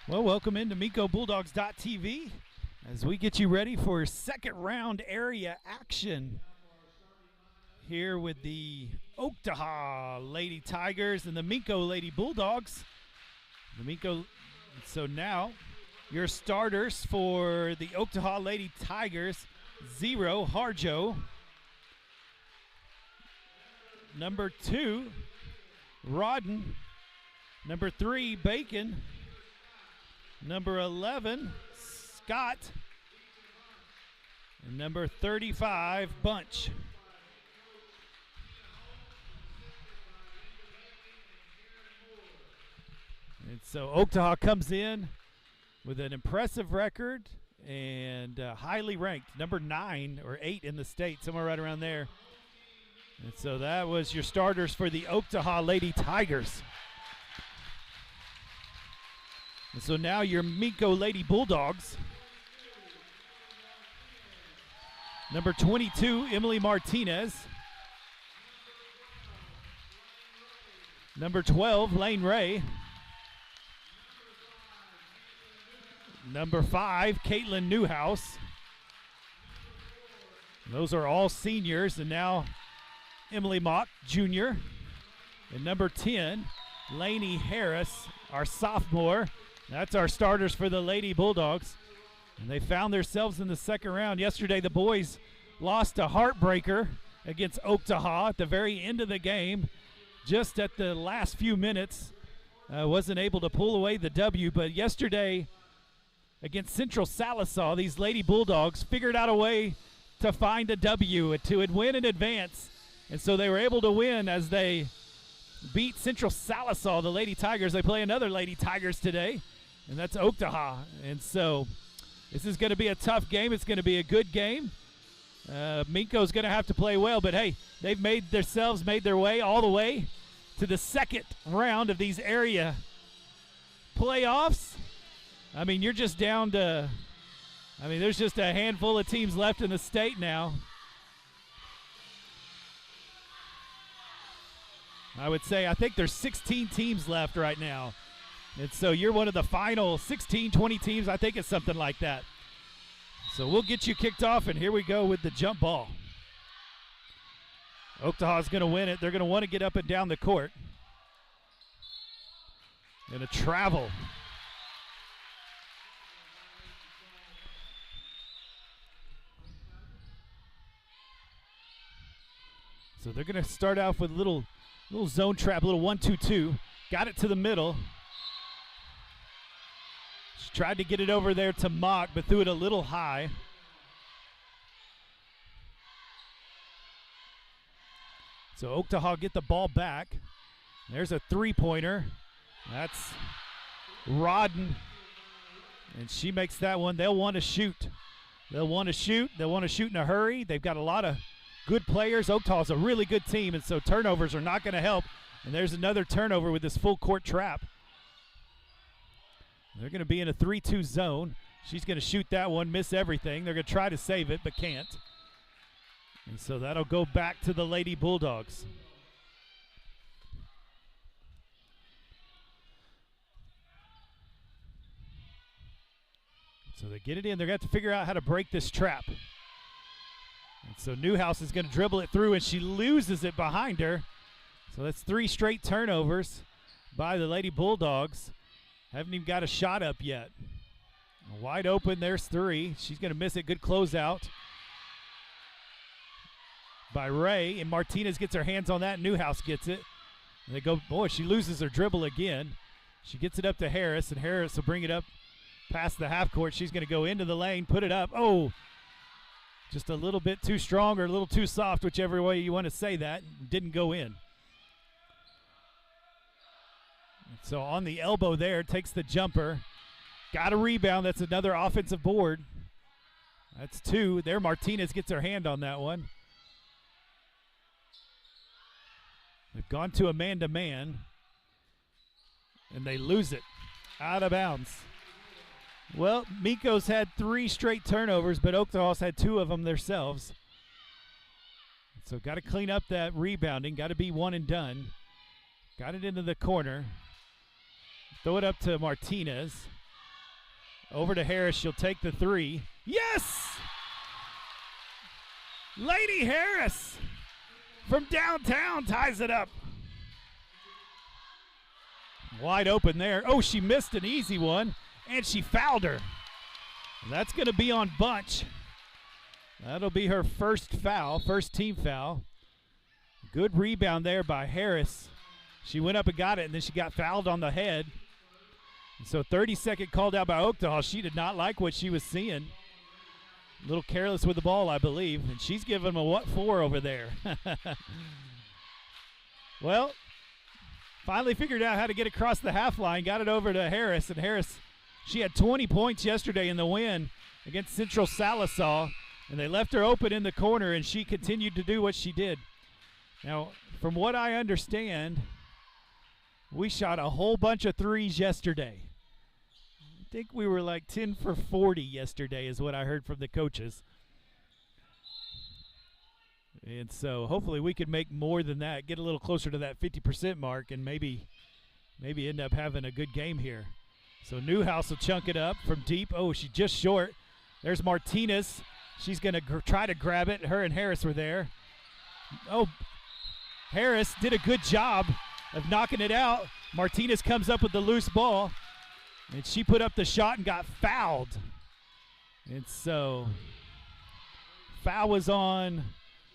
Well, welcome into MincoBulldogs.tv as we get you ready for second round area action here with the Oktaha Lady Tigers and the Minco Lady Bulldogs. So now your starters for the Oktaha Lady Tigers: 0, Harjo. Number 2, Rodden. Number 3, Bacon. Number 11, Scott. And number 35, Bunch. And so Oktaha comes in with an impressive record and highly ranked, number 9 or 8 in the state, somewhere right around there. And so that was your starters for the Oktaha Lady Tigers. And so now your Minco Lady Bulldogs. Number 22, Emily Martinez. Number 12, Lane Ray. Number 5, Caitlin Newhouse. Those are all seniors, and now Emily Mock, junior. And number 10, Lainey Harris, our sophomore. That's our starters for the Lady Bulldogs. And they found themselves in the second round. Yesterday, the boys lost a heartbreaker against Oktaha at the very end of the game. Just at the last few minutes, wasn't able to pull away the W. But yesterday, against Central Salisaw, these Lady Bulldogs figured out a way to find a W and to win in advance. And so they were able to win as they beat Central Salisaw, the Lady Tigers. They play another Lady Tigers today, and that's Oktaha. And so this is going to be a tough game. It's going to be a good game. Minco's going to have to play well, but hey, they've made their way all the way to the second round of these area playoffs. I mean, you're just down to, there's just a handful of teams left in the state now. I think there's 16 teams left right now. And so you're one of the final 16, 20 teams. I think it's something like that. So we'll get you kicked off, and here we go with the jump ball. Oktaha's going to win it. They're going to want to get up and down the court. Going to travel. So they're going to start off with a little zone trap, a little 1-2-2. Got it to the middle. She tried to get it over there to Mock, but threw it a little high. So Oktaha get the ball back. There's a three-pointer. That's Rodden. And she makes that one. They'll want to shoot. They'll want to shoot in a hurry. They've got a lot of good players. Oktaha's a really good team, and so turnovers are not going to help. And there's another turnover with this full court trap. They're going to be in a 3-2 zone. She's going to shoot that one, miss everything. They're going to try to save it, but can't. And so that'll go back to the Lady Bulldogs. So they get it in. They're going to have to figure out how to break this trap. And so Newhouse is going to dribble it through, and she loses it behind her. So that's 3 straight turnovers by the Lady Bulldogs. Haven't even got a shot up yet. Wide open, there's 3. She's going to miss it. Good closeout by Ray, and Martinez gets her hands on that. Newhouse gets it. And they go, boy, she loses her dribble again. She gets it up to Harris, and Harris will bring it up past the half court. She's going to go into the lane, put it up. Oh, just a little bit too strong or a little too soft, whichever way you want to say that. Didn't go in. So on the elbow there, takes the jumper. Got a rebound. That's another offensive board. That's 2. There, Martinez gets her hand on that one. They've gone to a man-to-man, and they lose it out of bounds. Well, Minco's had 3 straight turnovers, but Oktaha's had 2 of them themselves. So got to clean up that rebounding. Got to be one and done. Got it into the corner. Throw it up to Martinez. Over to Harris. She'll take the three. Yes! Lady Harris from downtown ties it up. Wide open there. Oh, she missed an easy one, and she fouled her. That's going to be on Bunch. That'll be her first foul, first team foul. Good rebound there by Harris. She went up and got it, and then she got fouled on the head. And so 30-second called out by Oktaha. She did not like what she was seeing. A little careless with the ball, I believe. And she's giving them a what for over there. Well, finally figured out how to get across the half line. Got it over to Harris. And Harris, she had 20 points yesterday in the win against Central Salisaw. And they left her open in the corner, and she continued to do what she did. Now, from what I understand, we shot a whole bunch of threes yesterday. I think we were like 10 for 40 yesterday is what I heard from the coaches. And so hopefully we could make more than that, get a little closer to that 50% mark, and maybe end up having a good game here. So Newhouse will chunk it up from deep. Oh, she's just short. There's Martinez. She's going to try to grab it. Her and Harris were there. Oh, Harris did a good job of knocking it out. Martinez comes up with the loose ball, and she put up the shot and got fouled. And so foul was on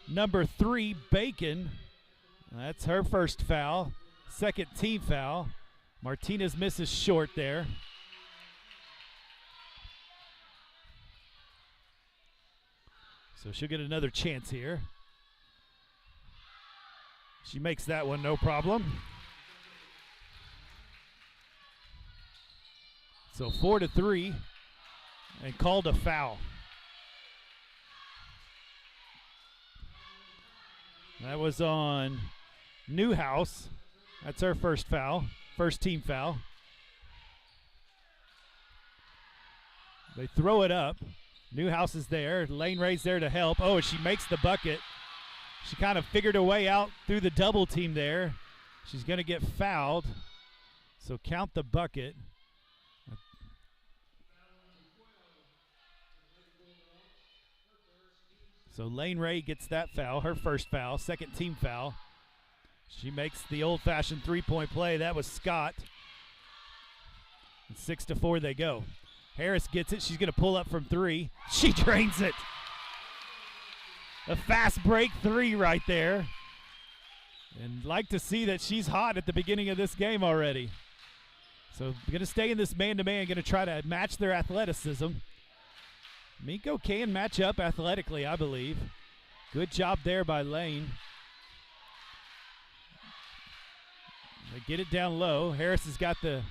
number 3, Bacon. That's her first foul. Second team foul. Martinez misses short there. So she'll get another chance here. She makes that one, no problem. So 4-3, and called a foul. That was on Newhouse. That's her first foul, first team foul. They throw it up. Newhouse is there. Lane Ray's there to help. Oh, she makes the bucket. She kind of figured her way out through the double team there. She's going to get fouled. So count the bucket. So Lane Ray gets that foul, her first foul, second team foul. She makes the old-fashioned three-point play. That was Scott. And 6-4 they go. Harris gets it. She's going to pull up from 3. She drains it. A fast break 3 right there. And like to see that she's hot at the beginning of this game already. So going to stay in this man-to-man, going to try to match their athleticism. Minco can match up athletically, I believe. Good job there by Lane. They get it down low. Harris has got the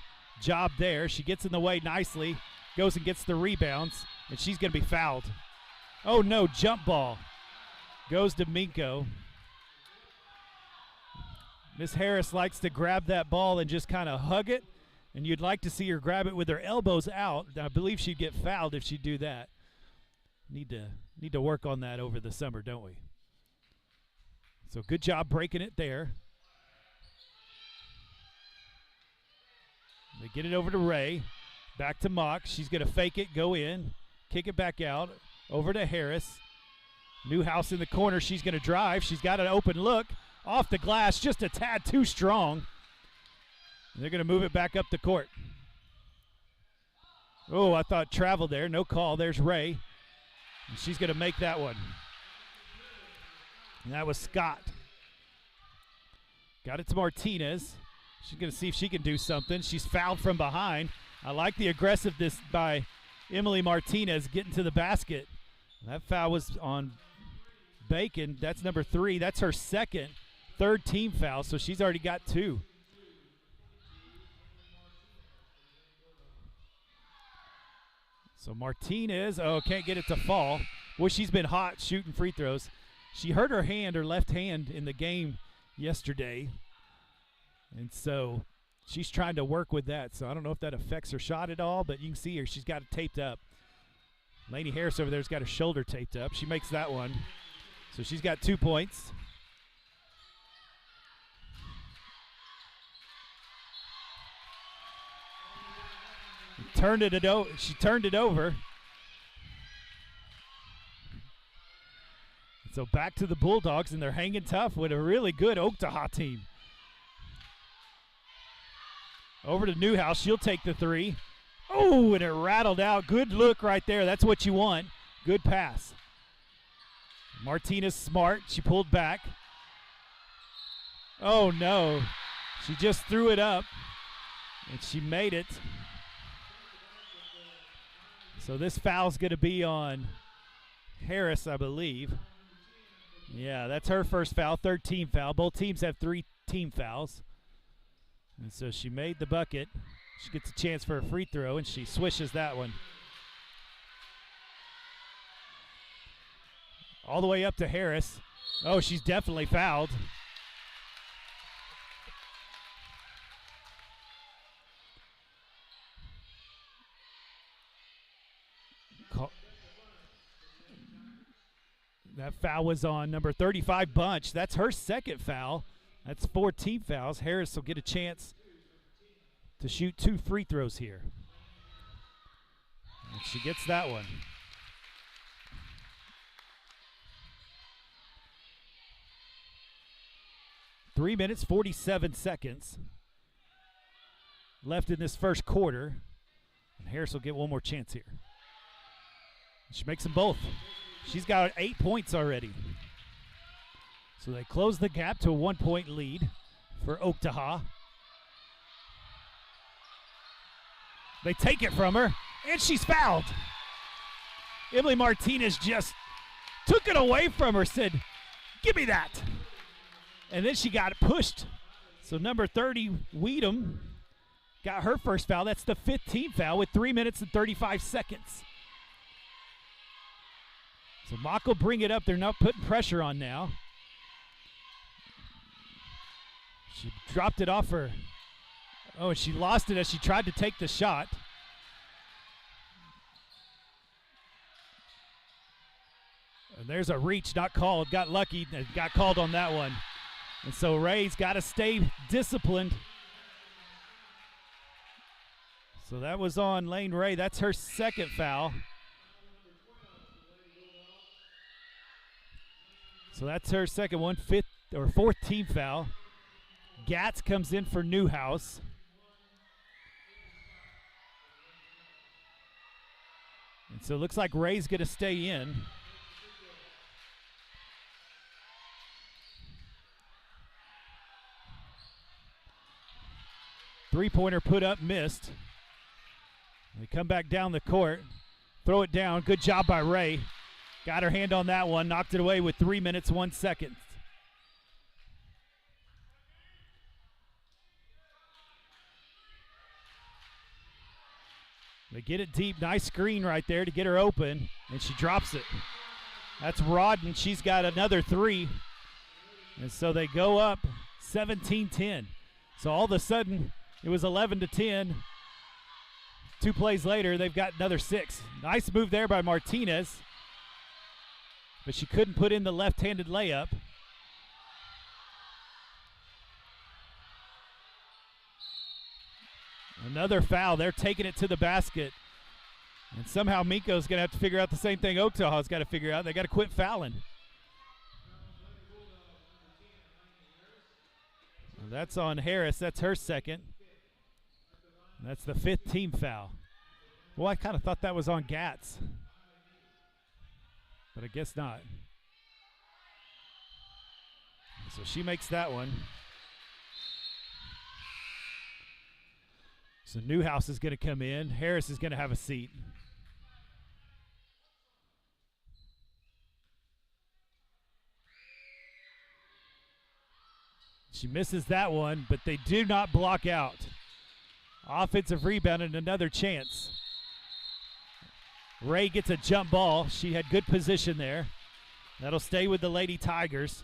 job there. She gets in the way nicely. Goes and gets the rebounds, and she's going to be fouled. Oh, no, jump ball. Goes to Minco. Miss Harris likes to grab that ball and just kind of hug it, and you'd like to see her grab it with her elbows out. I believe she'd get fouled if she'd do that. Need to work on that over the summer, don't we? So good job breaking it there. They get it over to Ray. Back to Mock. She's going to fake it, go in, kick it back out. Over to Harris. Newhouse in the corner. She's going to drive. She's got an open look. Off the glass, just a tad too strong. And they're going to move it back up the court. Oh, I thought travel there. No call. There's Ray. And she's going to make that one. And that was Scott. Got it to Martinez. She's going to see if she can do something. She's fouled from behind. I like the aggressiveness by Emily Martinez getting to the basket. That foul was on Bacon. That's number 3. That's her third team foul, so she's already got 2. So Martinez, can't get it to fall. Boy, she's been hot shooting free throws. She hurt her left hand in the game yesterday. And so she's trying to work with that. So I don't know if that affects her shot at all, but you can see her. She's got it taped up. Lainey Harris over there's got her shoulder taped up. She makes that one. So she's got 2 points. She turned it over. So back to the Bulldogs, and they're hanging tough with a really good Oktaha team. Over to Newhouse. She'll take the three. Oh, and it rattled out. Good look right there. That's what you want. Good pass. Martinez smart. She pulled back. Oh, no. She just threw it up, and she made it. So this foul's going to be on Harris, I believe. Yeah, that's her first foul, third team foul. Both teams have 3 team fouls. And so she made the bucket. She gets a chance for a free throw, and she swishes that one. All the way up to Harris. Oh, she's definitely fouled. That foul was on number 35, Bunch. That's her second foul. That's 4 team fouls. Harris will get a chance to shoot 2 free throws here. And she gets that one. Three minutes, 47 seconds left in this first quarter. And Harris will get one more chance here. She makes them both. She's got 8 points already. So they close the gap to a 1-point lead for Oktaha. They take it from her, and she's fouled. Emily Martinez just took it away from her, said, "Give me that." And then she got pushed. So number 30, Weedham, got her first foul. That's the 15th foul with 3 minutes and 35 seconds. So Mock will bring it up. They're not putting pressure on now. She dropped it off her. Oh, and she lost it as she tried to take the shot. And there's a reach, not called. Got lucky and got called on that one. And so Ray's got to stay disciplined. So that was on Lane Ray. That's her second foul. So that's her second one, 5th or 4th team foul. Gatz comes in for Newhouse. And so it looks like Ray's going to stay in. Three-pointer put up, missed. They come back down the court, throw it down. Good job by Ray. Got her hand on that one, knocked it away with 3 minutes, 1 second. They get it deep, nice screen right there to get her open, and she drops it. That's Rodden, she's got another 3. And so they go up 17-10. So all of a sudden, it was 11-10. 2 plays later, they've got another 6. Nice move there by Martinez. But she couldn't put in the left-handed layup. Another foul. They're taking it to the basket. And somehow Minco's going to have to figure out the same thing Oktaha's got to figure out. They got to quit fouling. And that's on Harris. That's her second. And that's the 5th team foul. Well, I kind of thought that was on Gatz. But I guess not. So she makes that one. So Newhouse is going to come in. Harris is going to have a seat. She misses that one, but they do not block out. Offensive rebound and another chance. Ray gets a jump ball. She had good position there. That'll stay with the Lady Tigers.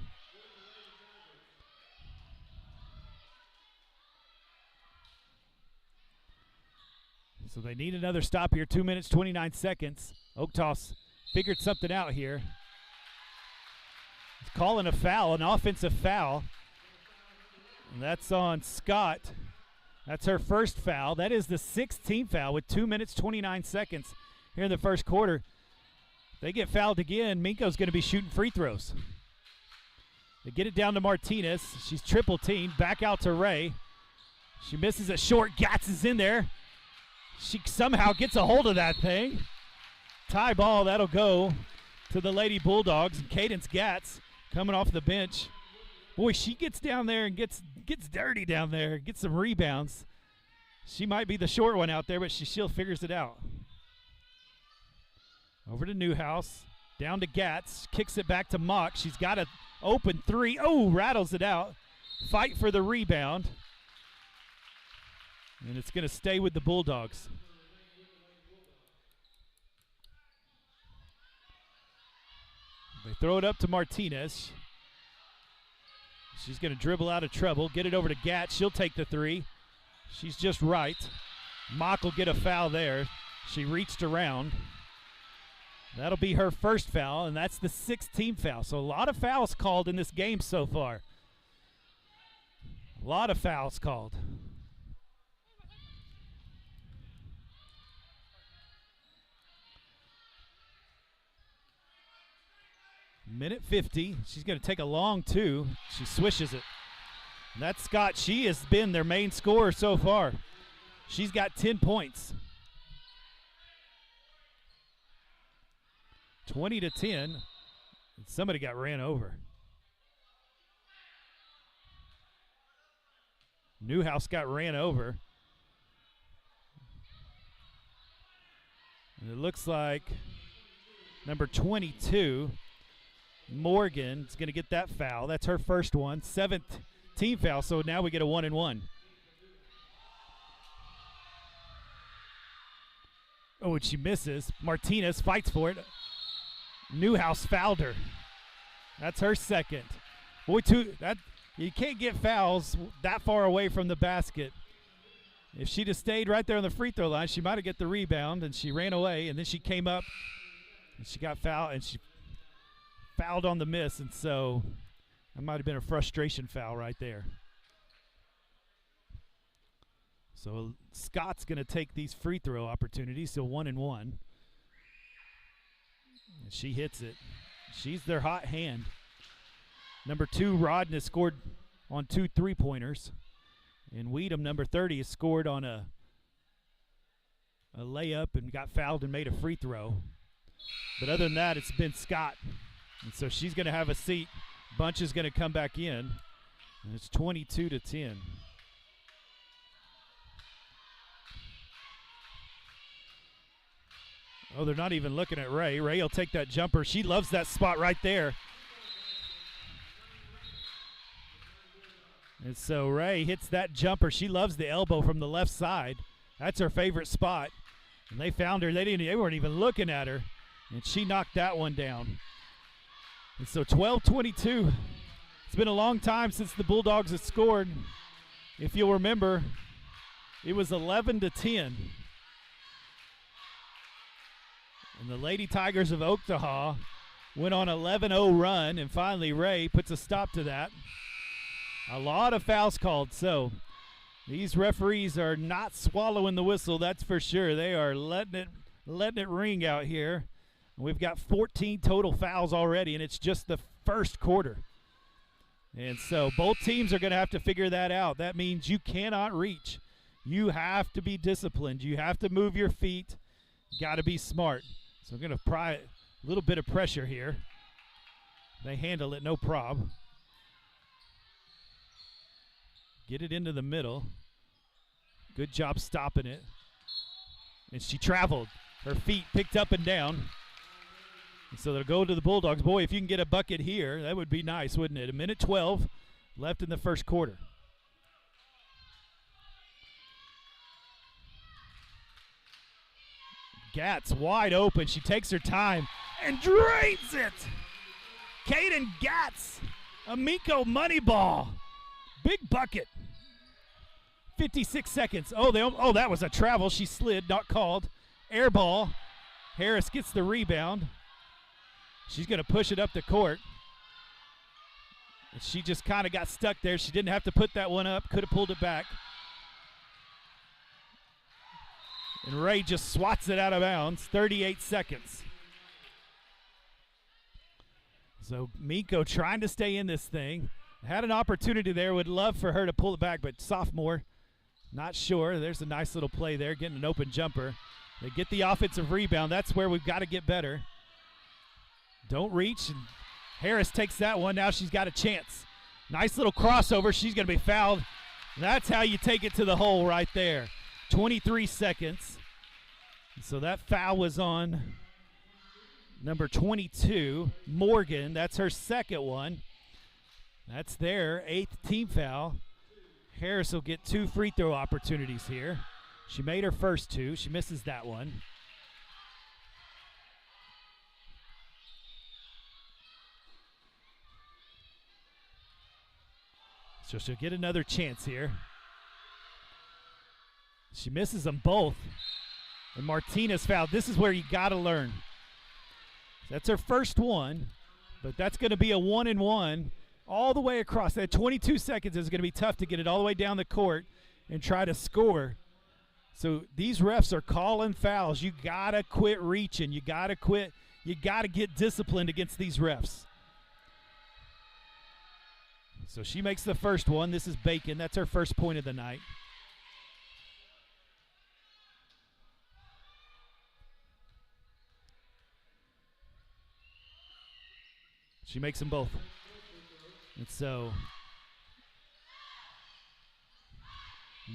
So they need another stop here. 2 minutes, 29 seconds. Oktaha figured something out here. He's calling a foul, an offensive foul. And that's on Scott. That's her first foul. That is the 16th foul with 2 minutes, 29 seconds here in the first quarter. If they get fouled again, Minco's going to be shooting free throws. They get it down to Martinez. She's triple teamed. Back out to Ray. She misses a short. Gatz is in there. She somehow gets a hold of that thing. Tie ball, that'll go to the Lady Bulldogs. And Cadence Gatz coming off the bench. Boy, she gets down there and gets dirty down there, gets some rebounds. She might be the short one out there, but she still figures it out. Over to Newhouse, down to Gatz, kicks it back to Mock. She's got an open three. Oh, rattles it out. Fight for the rebound. And it's going to stay with the Bulldogs. They throw it up to Martinez. She's going to dribble out of trouble, get it over to Gatz. She'll take the three. She's just right. Mock will get a foul there. She reached around. That'll be her first foul, and that's the 16th foul. So a lot of fouls called in this game so far. A lot of fouls called. Minute 50. She's going to take a long two. She swishes it. And that's Scott. She has been their main scorer so far. She's got 10 points. 20-10. And somebody got ran over. Newhouse got ran over. And it looks like number 22, Morgan, is going to get that foul. That's her first one. 7th team foul, so now we get a 1-and-1. Oh, and she misses. Martinez fights for it. Newhouse fouled her. That's her second. Boy, you can't get fouls that far away from the basket. If she'd have stayed right there on the free throw line, she might have get the rebound, and she ran away, and then she came up, and she got fouled, and she fouled on the miss, and so that might have been a frustration foul right there. So Scott's going to take these free throw opportunities, so 1-and-1. And she hits it. She's their hot hand. Number 2, Rodney, scored on 2 3-pointers. And Weedham, number 30, has scored on a layup and got fouled and made a free throw. But other than that, it's been Scott. And so she's going to have a seat. Bunch is going to come back in. And it's 22-10. Oh, they're not even looking at Ray. Ray will take that jumper. She loves that spot right there. And so Ray hits that jumper. She loves the elbow from the left side. That's her favorite spot. And they found her. They weren't even looking at her. And she knocked that one down. And so 12-22. It's been a long time since the Bulldogs have scored. If you'll remember, it was 11-10. And the Lady Tigers of Oktaha went on an 11-0 run, and finally Ray puts a stop to that. A lot of fouls called, so these referees are not swallowing the whistle, that's for sure. They are letting it ring out here. We've got 14 total fouls already, and it's just the first quarter. And so both teams are going to have to figure that out. That means you cannot reach. You have to be disciplined. You have to move your feet. Got to be smart. So I'm going to pry a little bit of pressure here. They handle it, no problem. Get it into the middle. Good job stopping it. And she traveled. Her feet picked up and down. And so they'll go to the Bulldogs. Boy, if you can get a bucket here, that would be nice, wouldn't it? 1:12 left in the first quarter. Gatz wide open. She takes her time and drains it. Kaden Gatz, a Minco money ball. Big bucket. 56 seconds. Oh, that was a travel. She slid, not called. Air ball. Harris gets the rebound. She's going to push it up the court. And she just kind of got stuck there. She didn't have to put that one up. Could have pulled it back. And Ray just swats it out of bounds. 38 seconds. So Minco trying to stay in this thing. Had an opportunity there. Would love for her to pull it back, but sophomore, not sure. There's a nice little play there, getting an open jumper. They get the offensive rebound. That's where we've got to get better. Don't reach. And Harris takes that one. Now she's got a chance. Nice little crossover. She's going to be fouled. That's how you take it to the hole right there. 23 seconds. So that foul was on number 22, Morgan. That's her second one. That's their 8th team foul. Harris will get 2 free throw opportunities here. She made her first 2. She misses that one. So she'll get another chance here. She misses them both. And Martinez fouled. This is where you got to learn. That's her first one, but that's going to be a 1-and-1 all the way across. That 22 seconds is going to be tough to get it all the way down the court and try to score. So these refs are calling fouls. You got to quit reaching. You got to quit. You got to get disciplined against these refs. So she makes the first one. This is Bacon. That's her first point of the night. She makes them both. And so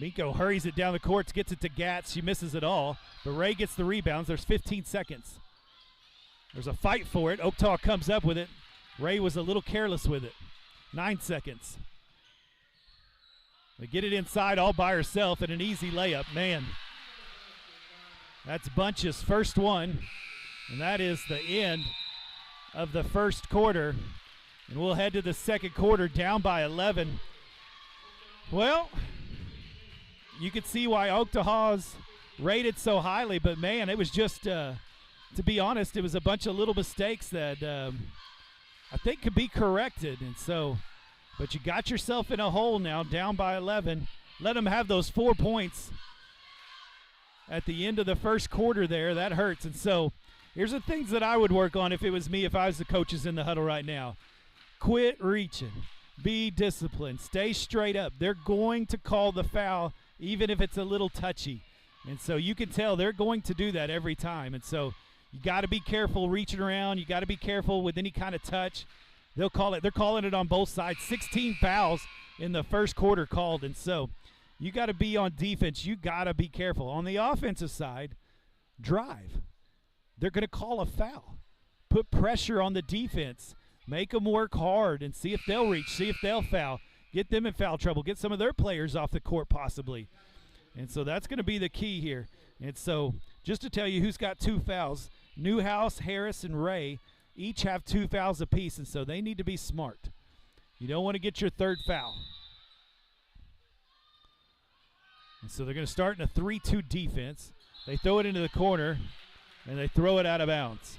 Minco hurries it down the court, gets it to Gatz. She misses it all, but Ray gets the rebounds. There's 15 seconds. There's a fight for it. Oktaha comes up with it. Ray was a little careless with it. 9 seconds. They get it inside all by herself and an easy layup. Man, that's Bunch's first one, and that is the end of the first quarter. And we'll head to the second quarter down by 11. Well, you could see why Oktaha's rated so highly, but man, it was just, to be honest, it was a bunch of little mistakes that I think could be corrected. And so, but you got yourself in a hole now, down by 11. Let them have those 4 points at the end of the first quarter there. That hurts. And so here's the things that I would work on if it was me, if I was the coaches in the huddle right now. Quit reaching. Be disciplined. Stay straight up. They're going to call the foul even if it's a little touchy. And so you can tell they're going to do that every time. And so you got to be careful reaching around. You got to be careful with any kind of touch. They'll call it. They're calling it on both sides. 16 fouls in the first quarter called. And so you got to be on defense. You got to be careful. On the offensive side, drive. They're going to call a foul. Put pressure on the defense. Make them work hard and see if they'll reach, see if they'll foul. Get them in foul trouble. Get some of their players off the court possibly. And so that's going to be the key here. And so just to tell you who's got 2 fouls, Newhouse, Harris, and Ray each have 2 fouls apiece, and so they need to be smart. You don't want to get your 3rd foul. And so they're going to start in a 3-2 defense. They throw it into the corner, and they throw it out of bounds.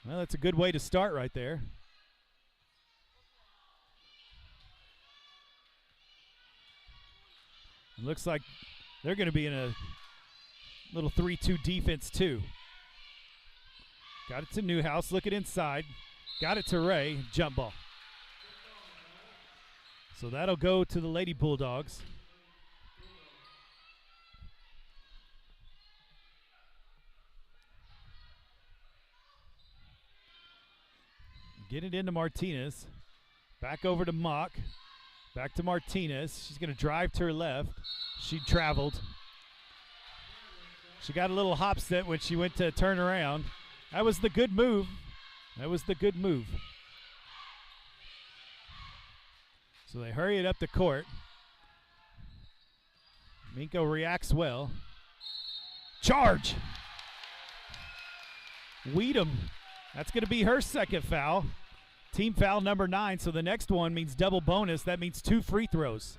Well, that's a good way to start right there. It looks like they're going to be in a little 3-2 defense too. Got it to Newhouse, looking inside. Got it to Ray, jump ball. So that'll go to the Lady Bulldogs. Get it into Martinez. Back over to Mock. Back to Martinez. She's going to drive to her left. She traveled. She got a little hop step when she went to turn around. That was the good move. That was the good move. So they hurry it up the court. Minco reacts well. Charge! Weedham. That's going to be her second foul. Team foul number 9, so the next one means double bonus. That means 2 free throws.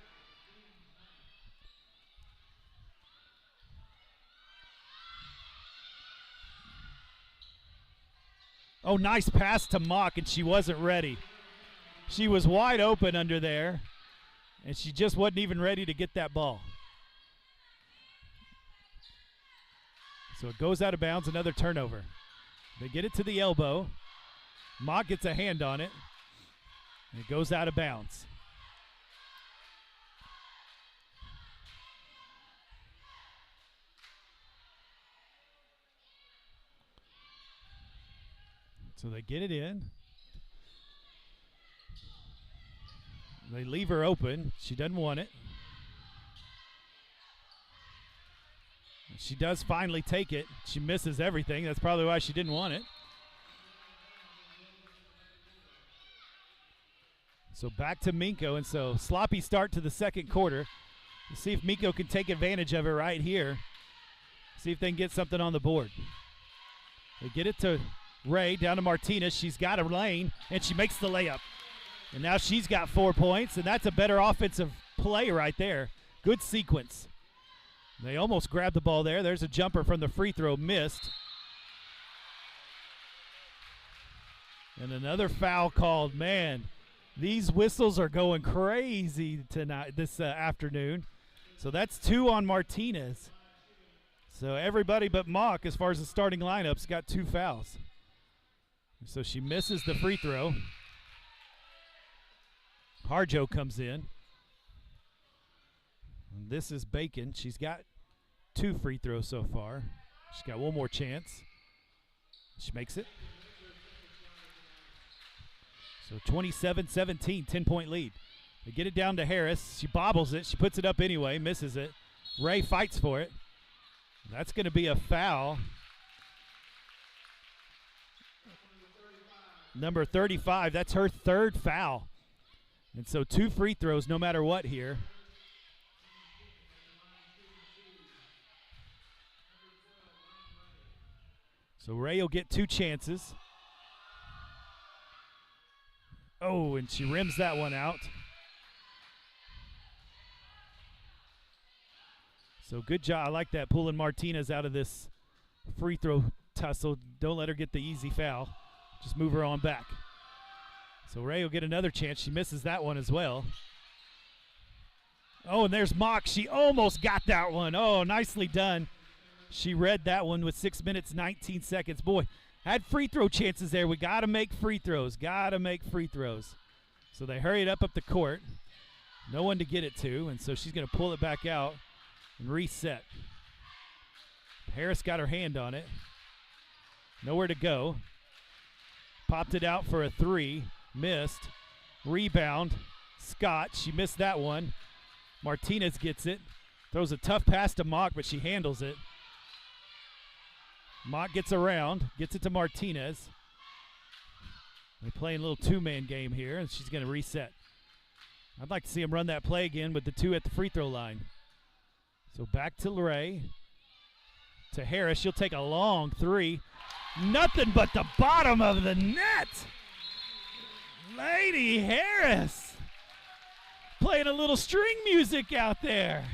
Oh, nice pass to Mock, and she wasn't ready. She was wide open under there, and she just wasn't even ready to get that ball. So it goes out of bounds, another turnover. They get it to the elbow. Mock gets a hand on it. And it goes out of bounds. So they get it in. They leave her open. She doesn't want it. She does finally take it. She misses everything. That's probably why she didn't want it. So back to Minco, and so sloppy start to the second quarter. Let's see if Minco can take advantage of it right here. See if they can get something on the board. They get it to Ray, down to Martinez. She's got a lane, and she makes the layup. And now she's got 4 points, and that's a better offensive play right there. Good sequence. They almost grabbed the ball there. There's a jumper from the free throw, missed. And another foul called. Man, these whistles are going crazy tonight, this afternoon. So that's 2 on Martinez. So everybody but Mock, as far as the starting lineups, got 2 fouls. So she misses the free throw. Harjo comes in. And this is Bacon. She's got 2 free throws so far. She's got 1 more chance. She makes it. So 27-17, 10-point lead. They get it down to Harris. She bobbles it. She puts it up anyway, misses it. Ray fights for it. That's going to be a foul. Number 35, that's her 3rd foul. And so 2 free throws no matter what here. So Ray will get 2 chances. Oh, and she rims that one out. So good job. I like that, pulling Martinez out of this free throw tussle. Don't let her get the easy foul. Just move her on back. So Ray will get another chance. She misses that one as well. Oh, and there's Mock. She almost got that one. Oh, nicely done. She read that one with 6 minutes, 19 seconds. Boy, had free throw chances there. We got to make free throws. Got to make free throws. So they hurried up the court. No one to get it to, and so she's going to pull it back out and reset. Harris got her hand on it. Nowhere to go. Popped it out for a 3. Missed. Rebound. Scott. She missed that one. Martinez gets it. Throws a tough pass to Mock, but she handles it. Mock gets around. Gets it to Martinez. They're playing a little 2-man game here, and she's going to reset. I'd like to see him run that play again with the 2 at the free throw line. So back to Ray. To Harris. She'll take a long 3. Nothing but the bottom of the net. Lady Harris playing a little string music out there.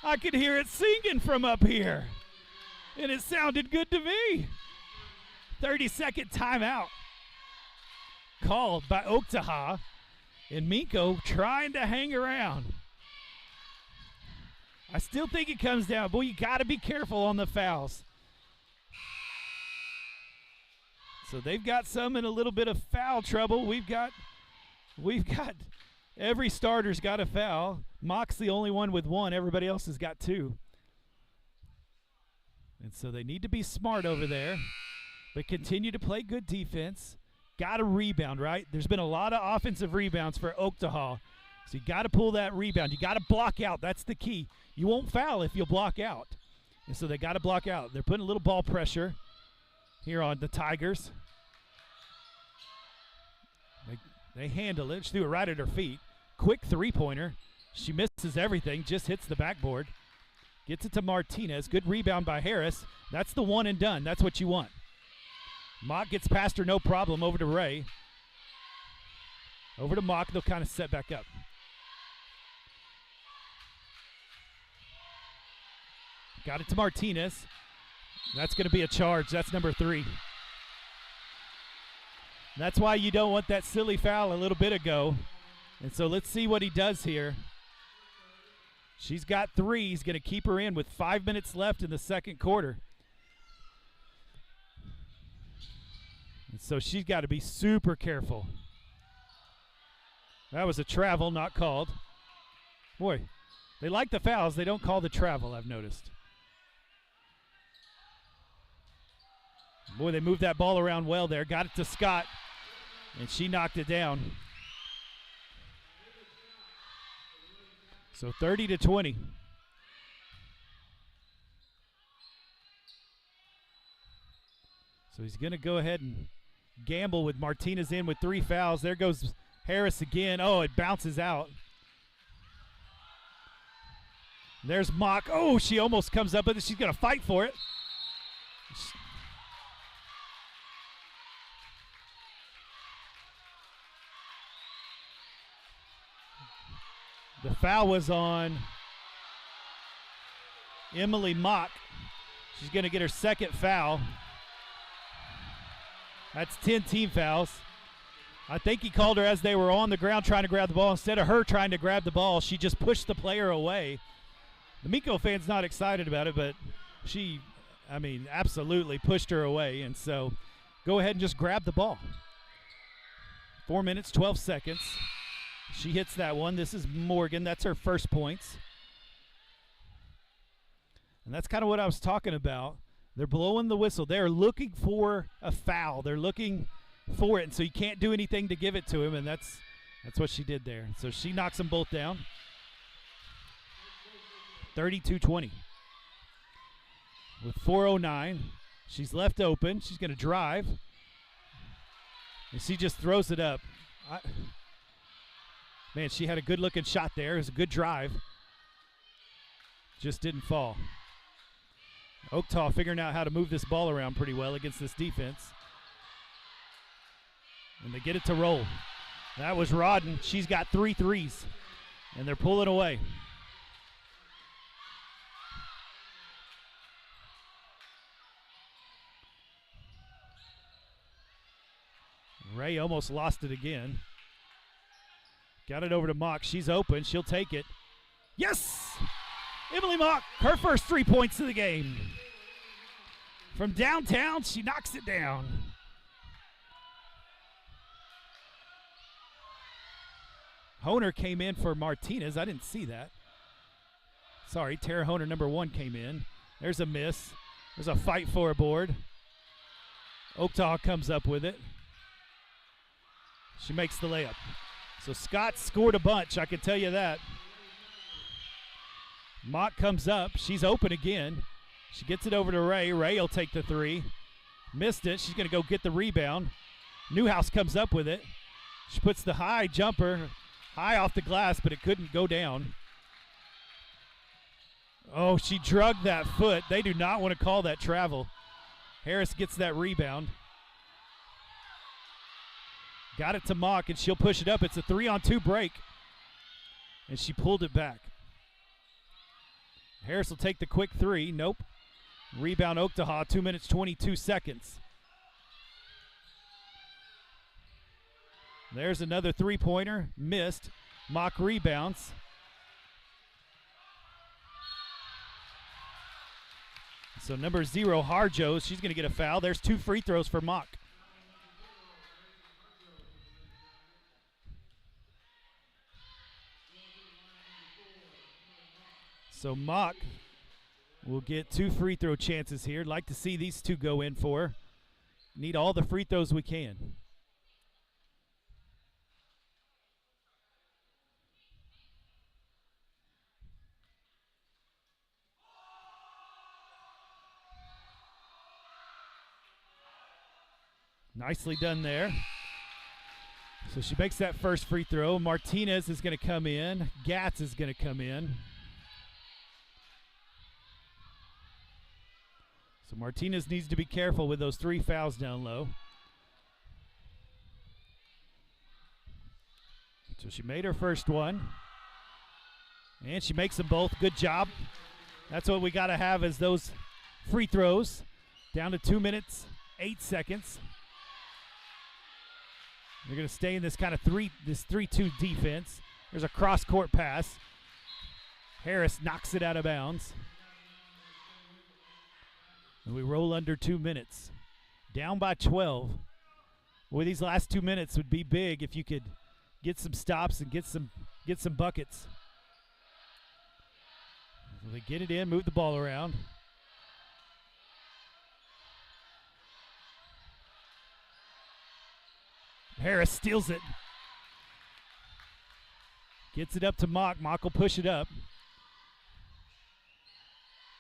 I could hear it singing from up here, and it sounded good to me. 30-second timeout called by Oktaha, and Minco trying to hang around. I still think it comes down. Boy, you got to be careful on the fouls. So they've got some in a little bit of foul trouble. We've got every starter's got a foul. Mock's the only one with 1. Everybody else has got 2. And so they need to be smart over there, but continue to play good defense. Got to rebound, right? There's been a lot of offensive rebounds for Oktaha. So you got to pull that rebound. You got to block out. That's the key. You won't foul if you'll block out. And so they got to block out. They're putting a little ball pressure here on the Tigers. They handle it. She threw it right at her feet. Quick 3-pointer. She misses everything, just hits the backboard. Gets it to Martinez. Good rebound by Harris. That's the one and done. That's what you want. Mock gets past her, no problem. Over to Ray. Over to Mock. They'll kind of set back up. Got it to Martinez. That's going to be a charge. That's number 3. That's why you don't want that silly foul a little bit ago. And so let's see what he does here. She's got 3. He's going to keep her in with 5 minutes left in the second quarter. And so she's got to be super careful. That was a travel, not called. Boy, they like the fouls. They don't call the travel, I've noticed. Boy, they moved that ball around well there. Got it to Scott, and she knocked it down. So 30-20. So he's going to go ahead and gamble with Martinez in with 3 fouls. There goes Harris again. Oh, it bounces out. There's Mock. Oh, she almost comes up with it. She's going to fight for it. The foul was on Emily Mock. She's going to get her second foul. That's 10 team fouls. I think he called her as they were on the ground trying to grab the ball. Instead of her trying to grab the ball, she just pushed the player away. The Minco fan's not excited about it, but she, absolutely pushed her away. And so go ahead and just grab the ball. 4 minutes, 12 seconds. She hits that one. This is Morgan. That's her first points. And that's kind of what I was talking about. They're blowing the whistle. They're looking for a foul. They're looking for it, and so you can't do anything to give it to him, and that's what she did there. So she knocks them both down. 32-20. With 4:09, she's left open. She's going to drive, and she just throws it up. Man, she had a good-looking shot there. It was a good drive. Just didn't fall. Oktaha figuring out how to move this ball around pretty well against this defense. And they get it to roll. That was Rodden. She's got 3 threes, and they're pulling away. Ray almost lost it again. Got it over to Mock. She's open. She'll take it. Yes! Emily Mock, her first 3 points of the game. From downtown, she knocks it down. Honer came in for Martinez. I didn't see that. Sorry, Tara Honer, number 1, came in. There's a miss. There's a fight for a board. Oktaha comes up with it. She makes the layup. So Scott scored a bunch, I can tell you that. Mock comes up. She's open again. She gets it over to Ray. Ray will take the 3. Missed it. She's going to go get the rebound. Newhouse comes up with it. She puts the high jumper high off the glass, but it couldn't go down. Oh, she drugged that foot. They do not want to call that travel. Harris gets that rebound. Got it to Mock, and she'll push it up. It's a 3-on-2 break. And she pulled it back. Harris will take the quick 3. Nope. Rebound Oktaha, 2 minutes, 22 seconds. There's another 3-pointer. Missed. Mock rebounds. So number 0, Harjo, she's going to get a foul. There's 2 free throws for Mock. So Mock will get 2 free throw chances here. Like to see these 2 go in for. Need all the free throws we can. Nicely done there. So she makes that first free throw. Martinez is going to come in. Gatz is going to come in. So Martinez needs to be careful with those 3 fouls down low. So she made her first one. And she makes them both. Good job. That's what we got to have is those free throws. Down to 2 minutes, 8 seconds. They're going to stay in this kind of 3-2 defense. There's a cross-court pass. Harris knocks it out of bounds. And we roll under 2 minutes. Down by 12. Boy, these last 2 minutes would be big if you could get some stops and get some buckets. So they get it in, move the ball around. Harris steals it. Gets it up to Mock. Mock will push it up.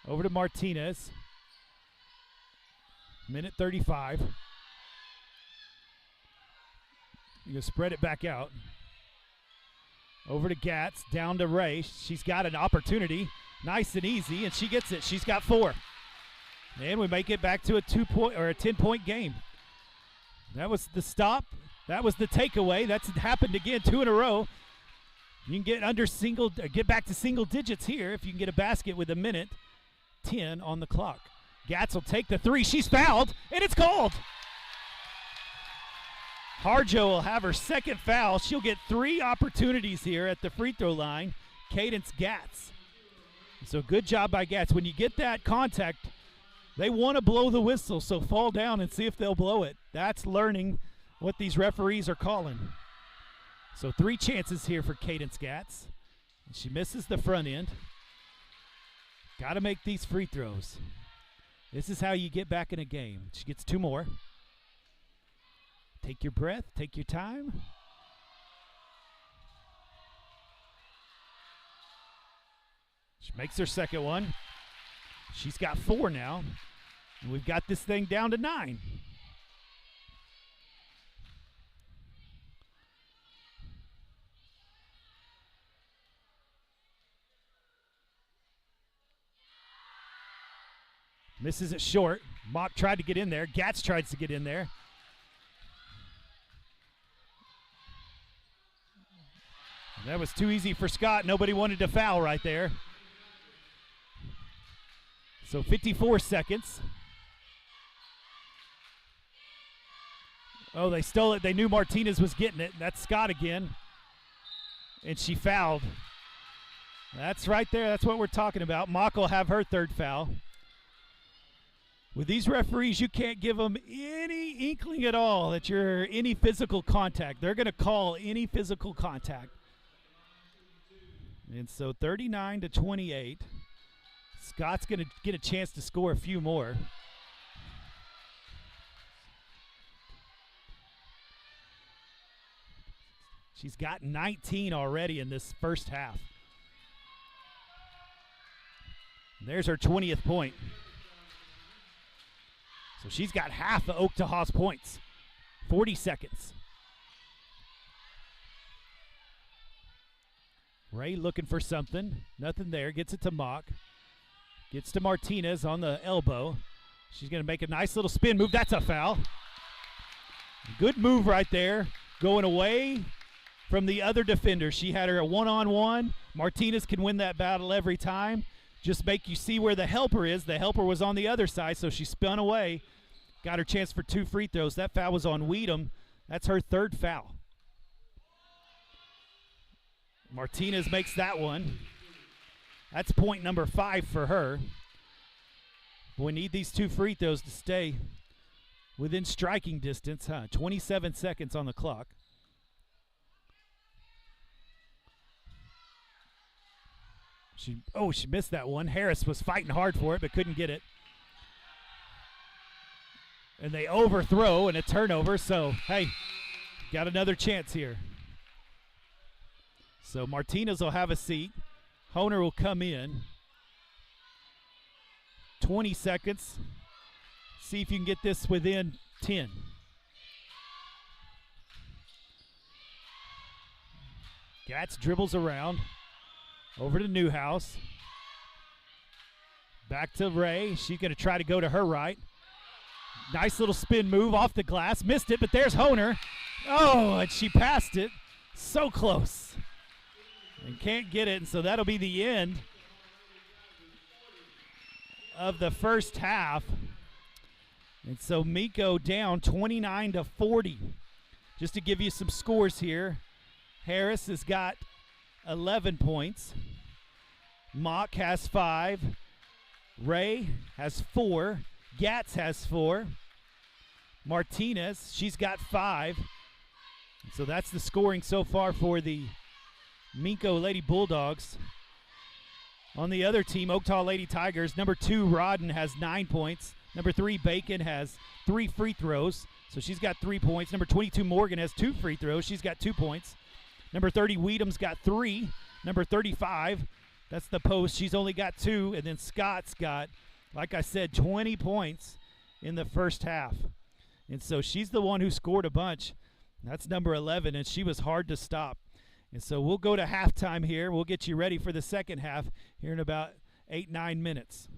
Over to Martinez. Minute 35. You can spread it back out. Over to Gatz, down to Ray. She's got an opportunity. Nice and easy, and she gets it. She's got 4. And we make it back to a 2-point or a 10-point game. That was the stop. That was the takeaway. That's happened again, 2 in a row. You can get back to single digits here if you can get a basket with 1:10 on the clock. Gatz will take the 3. She's fouled, and it's called. Harjo will have her second foul. She'll get 3 opportunities here at the free throw line. Cadence Gatz. So good job by Gatz. When you get that contact, they want to blow the whistle, so fall down and see if they'll blow it. That's learning what these referees are calling. So 3 chances here for Cadence Gatz. She misses the front end. Got to make these free throws. This is how you get back in a game. She gets 2 more. Take your breath, take your time. She makes her second one. She's got 4 now. And we've got this thing down to 9. Misses it short. Mock tried to get in there. Gatz tries to get in there. That was too easy for Scott. Nobody wanted to foul right there. So 54 seconds. Oh, they stole it. They knew Martinez was getting it. That's Scott again. And she fouled. That's right there. That's what we're talking about. Mock will have her 3rd foul. With these referees, you can't give them any inkling at all that you're any physical contact. They're going to call any physical contact. And so 39-28. Scott's going to get a chance to score a few more. She's got 19 already in this first half. And there's her 20th point. So she's got half of Oktaha's points. 40 seconds. Ray looking for something. Nothing there. Gets it to Mock. Gets to Martinez on the elbow. She's going to make a nice little spin move. That's a foul. Good move right there. Going away from the other defender. She had her a one-on-one. Martinez can win that battle every time. Just make you see where the helper is. The helper was on the other side, so she spun away. Got her chance for 2 free throws. That foul was on Weedham. That's her 3rd foul. Martinez makes that one. That's point number 5 for her. We need these 2 free throws to stay within striking distance. 27 seconds on the clock. She missed that one. Harris was fighting hard for it, but couldn't get it. And they overthrow and a turnover, so, hey, got another chance here. So Martinez will have a seat. Honer will come in. 20 seconds. See if you can get this within 10. Gatz dribbles around. Over to Newhouse. Back to Ray. She's going to try to go to her right. Nice little spin move off the glass. Missed it, but there's Honer. Oh, and she passed it. So close. And can't get it, and so that'll be the end of the first half. And so Minco down 29-40. Just to give you some scores here, Harris has got 11 points. Mock has 5. Ray has 4. Gatz has 4. Martinez, she's got 5. So that's the scoring so far for the Minco Lady Bulldogs. On the other team, Oktaha Lady Tigers, number 2, Rodden, has 9 points. Number 3, Bacon, has 3 free throws, so she's got 3 points. Number 22, Morgan, has 2 free throws. She's got 2 points. Number 30, Weedham's got 3. Number 35, that's the post. She's only got 2. And then Scott's got, like I said, 20 points in the first half. And so she's the one who scored a bunch. That's number 11, and she was hard to stop. And so we'll go to halftime here. We'll get you ready for the second half here in about 8-9 minutes.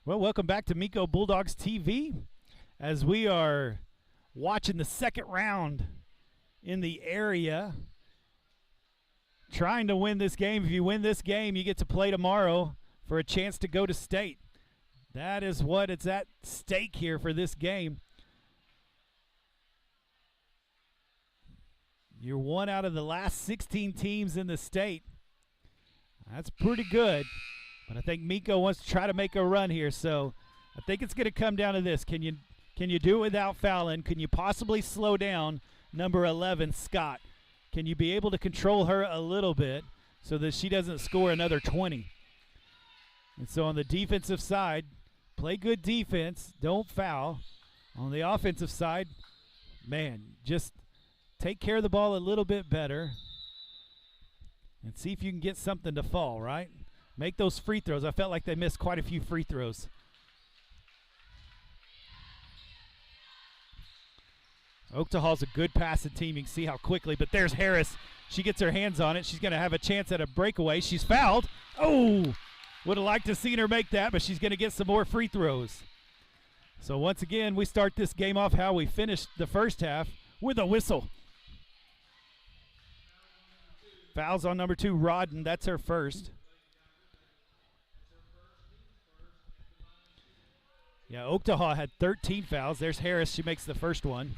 Well, welcome back to Minco Bulldogs TV as we are watching the second round in the area, trying to win this game. If you win this game, you get to play tomorrow for a chance to go to state. That is what it's at stake here for this game. You're one out of the last 16 teams in the state. That's pretty good. But I think Minco wants to try to make a run here, so I think it's going to come down to this. Can you do it without fouling? Can you possibly slow down number 11, Scott? Can you be able to control her a little bit so that she doesn't score another 20? And so on the defensive side, play good defense, don't foul. On the offensive side, man, just take care of the ball a little bit better and see if you can get something to fall, right? Make those free throws. I felt like they missed quite a few free throws. Oktaha's a good passing team. You can see how quickly, but there's Harris. She gets her hands on it. She's going to have a chance at a breakaway. She's fouled. Oh, would have liked to seen her make that, but she's going to get some more free throws. So once again, we start this game off how we finished the first half with a whistle. Fouls on number 2, Rodden. That's her first. Yeah, Oktaha had 13 fouls. There's Harris. She makes the first one.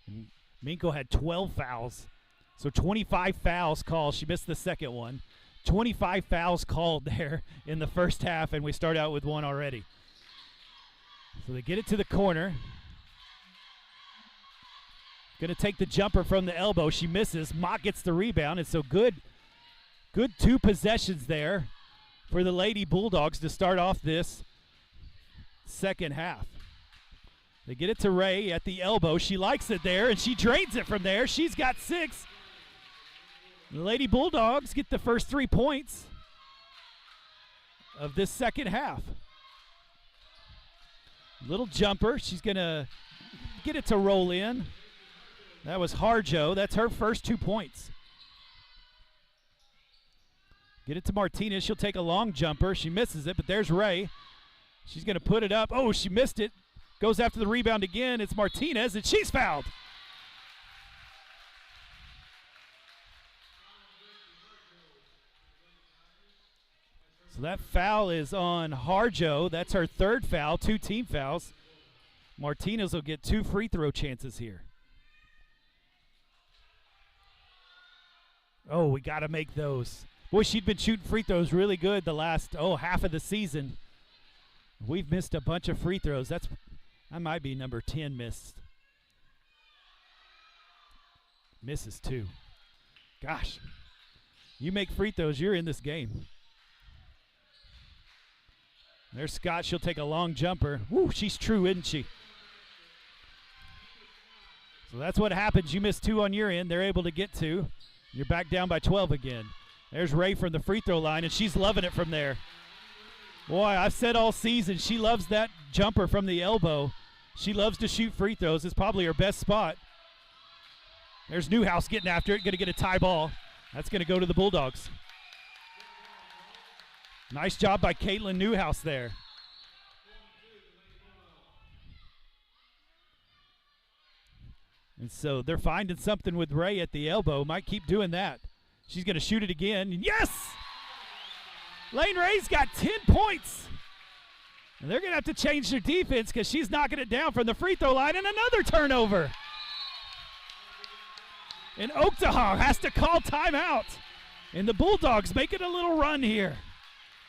And Minco had 12 fouls. So 25 fouls called. She missed the second one. 25 fouls called there in the first half, and we start out with one already. So they get it to the corner. Going to take the jumper from the elbow. She misses. Mock gets the rebound, and so good 2 possessions there for the Lady Bulldogs to start off this second half. They get it to Ray at the elbow. She likes it there, and she drains it from there. She's got 6. The Lady Bulldogs get the first 3 points of this second half. Little jumper. She's going to get it to roll in. That was Harjo. That's her first 2 points. Get it to Martinez. She'll take a long jumper. She misses it, but there's Ray. She's going to put it up. Oh, she missed it. Goes after the rebound again. It's Martinez, and she's fouled. So that foul is on Harjo. That's her 3rd foul, 2 team fouls. Martinez will get 2 free throw chances here. Oh, we got to make those. Boy, she'd been shooting free throws really good the last, half of the season. We've missed a bunch of free throws. That might be number 10 missed. Misses 2. Gosh, you make free throws, you're in this game. There's Scott. She'll take a long jumper. Woo, she's true, isn't she? So that's what happens. You miss 2 on your end. They're able to get 2. You're back down by 12 again. There's Ray from the free throw line, and she's loving it from there. Boy, I've said all season she loves that jumper from the elbow. She loves to shoot free throws. It's probably her best spot. There's Newhouse getting after it, going to get a tie ball. That's going to go to the Bulldogs. Nice job by Caitlin Newhouse there. And so they're finding something with Ray at the elbow. Might keep doing that. She's going to shoot it again. And yes! Lane Ray's got 10 points. And they're going to have to change their defense because she's knocking it down from the free throw line, and another turnover. And Oktaha has to call timeout. And the Bulldogs making a little run here.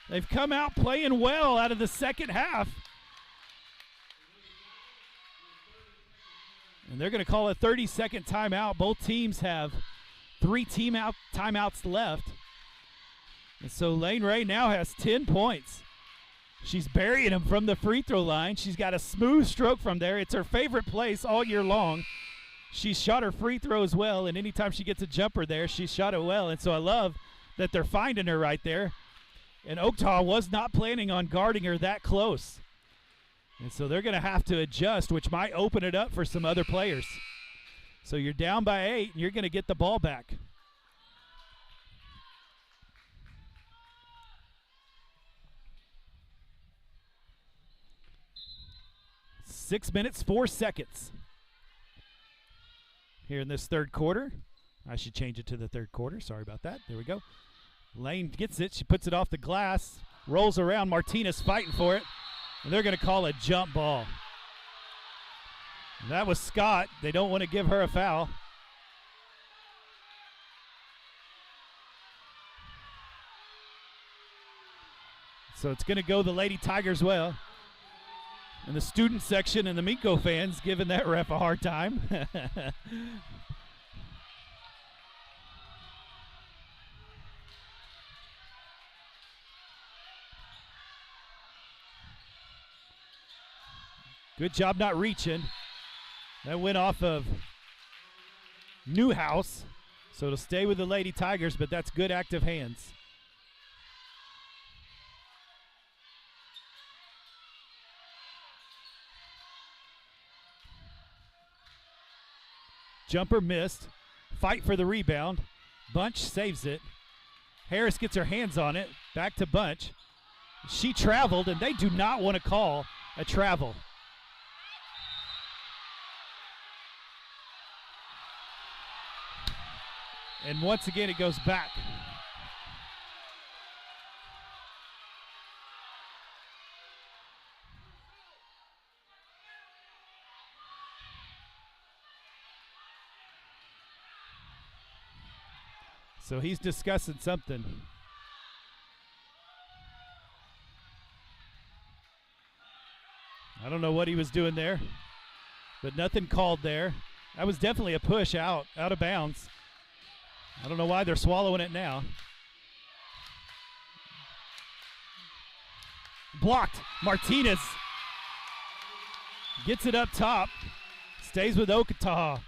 They've come out playing well out of the second half. And they're going to call a 30-second timeout. Both teams have 3 timeouts left. And so Lane Ray now has 10 points. She's burying them from the free throw line. She's got a smooth stroke from there. It's her favorite place all year long. She's shot her free throw as well, and anytime she gets a jumper there, she's shot it well. And so I love that they're finding her right there. And Oktaha was not planning on guarding her that close. And so they're going to have to adjust, which might open it up for some other players. So you're down by 8, and you're going to get the ball back. 6 minutes, 4 seconds here in this third quarter. I should change it to the third quarter. Sorry about that. There we go. Lane gets it. She puts it off the glass, rolls around. Martinez fighting for it, and they're going to call a jump ball. And that was Scott. They don't want to give her a foul. So it's going to go the Lady Tigers' way. And the student section and the Minco fans giving that ref a hard time. Good job not reaching. That went off of Newhouse. So it'll stay with the Lady Tigers, but that's good active hands. Jumper missed. Fight for the rebound. Bunch saves it. Harris gets her hands on it. Back to Bunch. She traveled, and they do not want to call a travel. And once again, it goes back. So he's discussing something. I don't know what he was doing there, but nothing called there. That was definitely a push out of bounds. I don't know why they're swallowing it now. Blocked. Martinez gets it up top. Stays with Oktaha.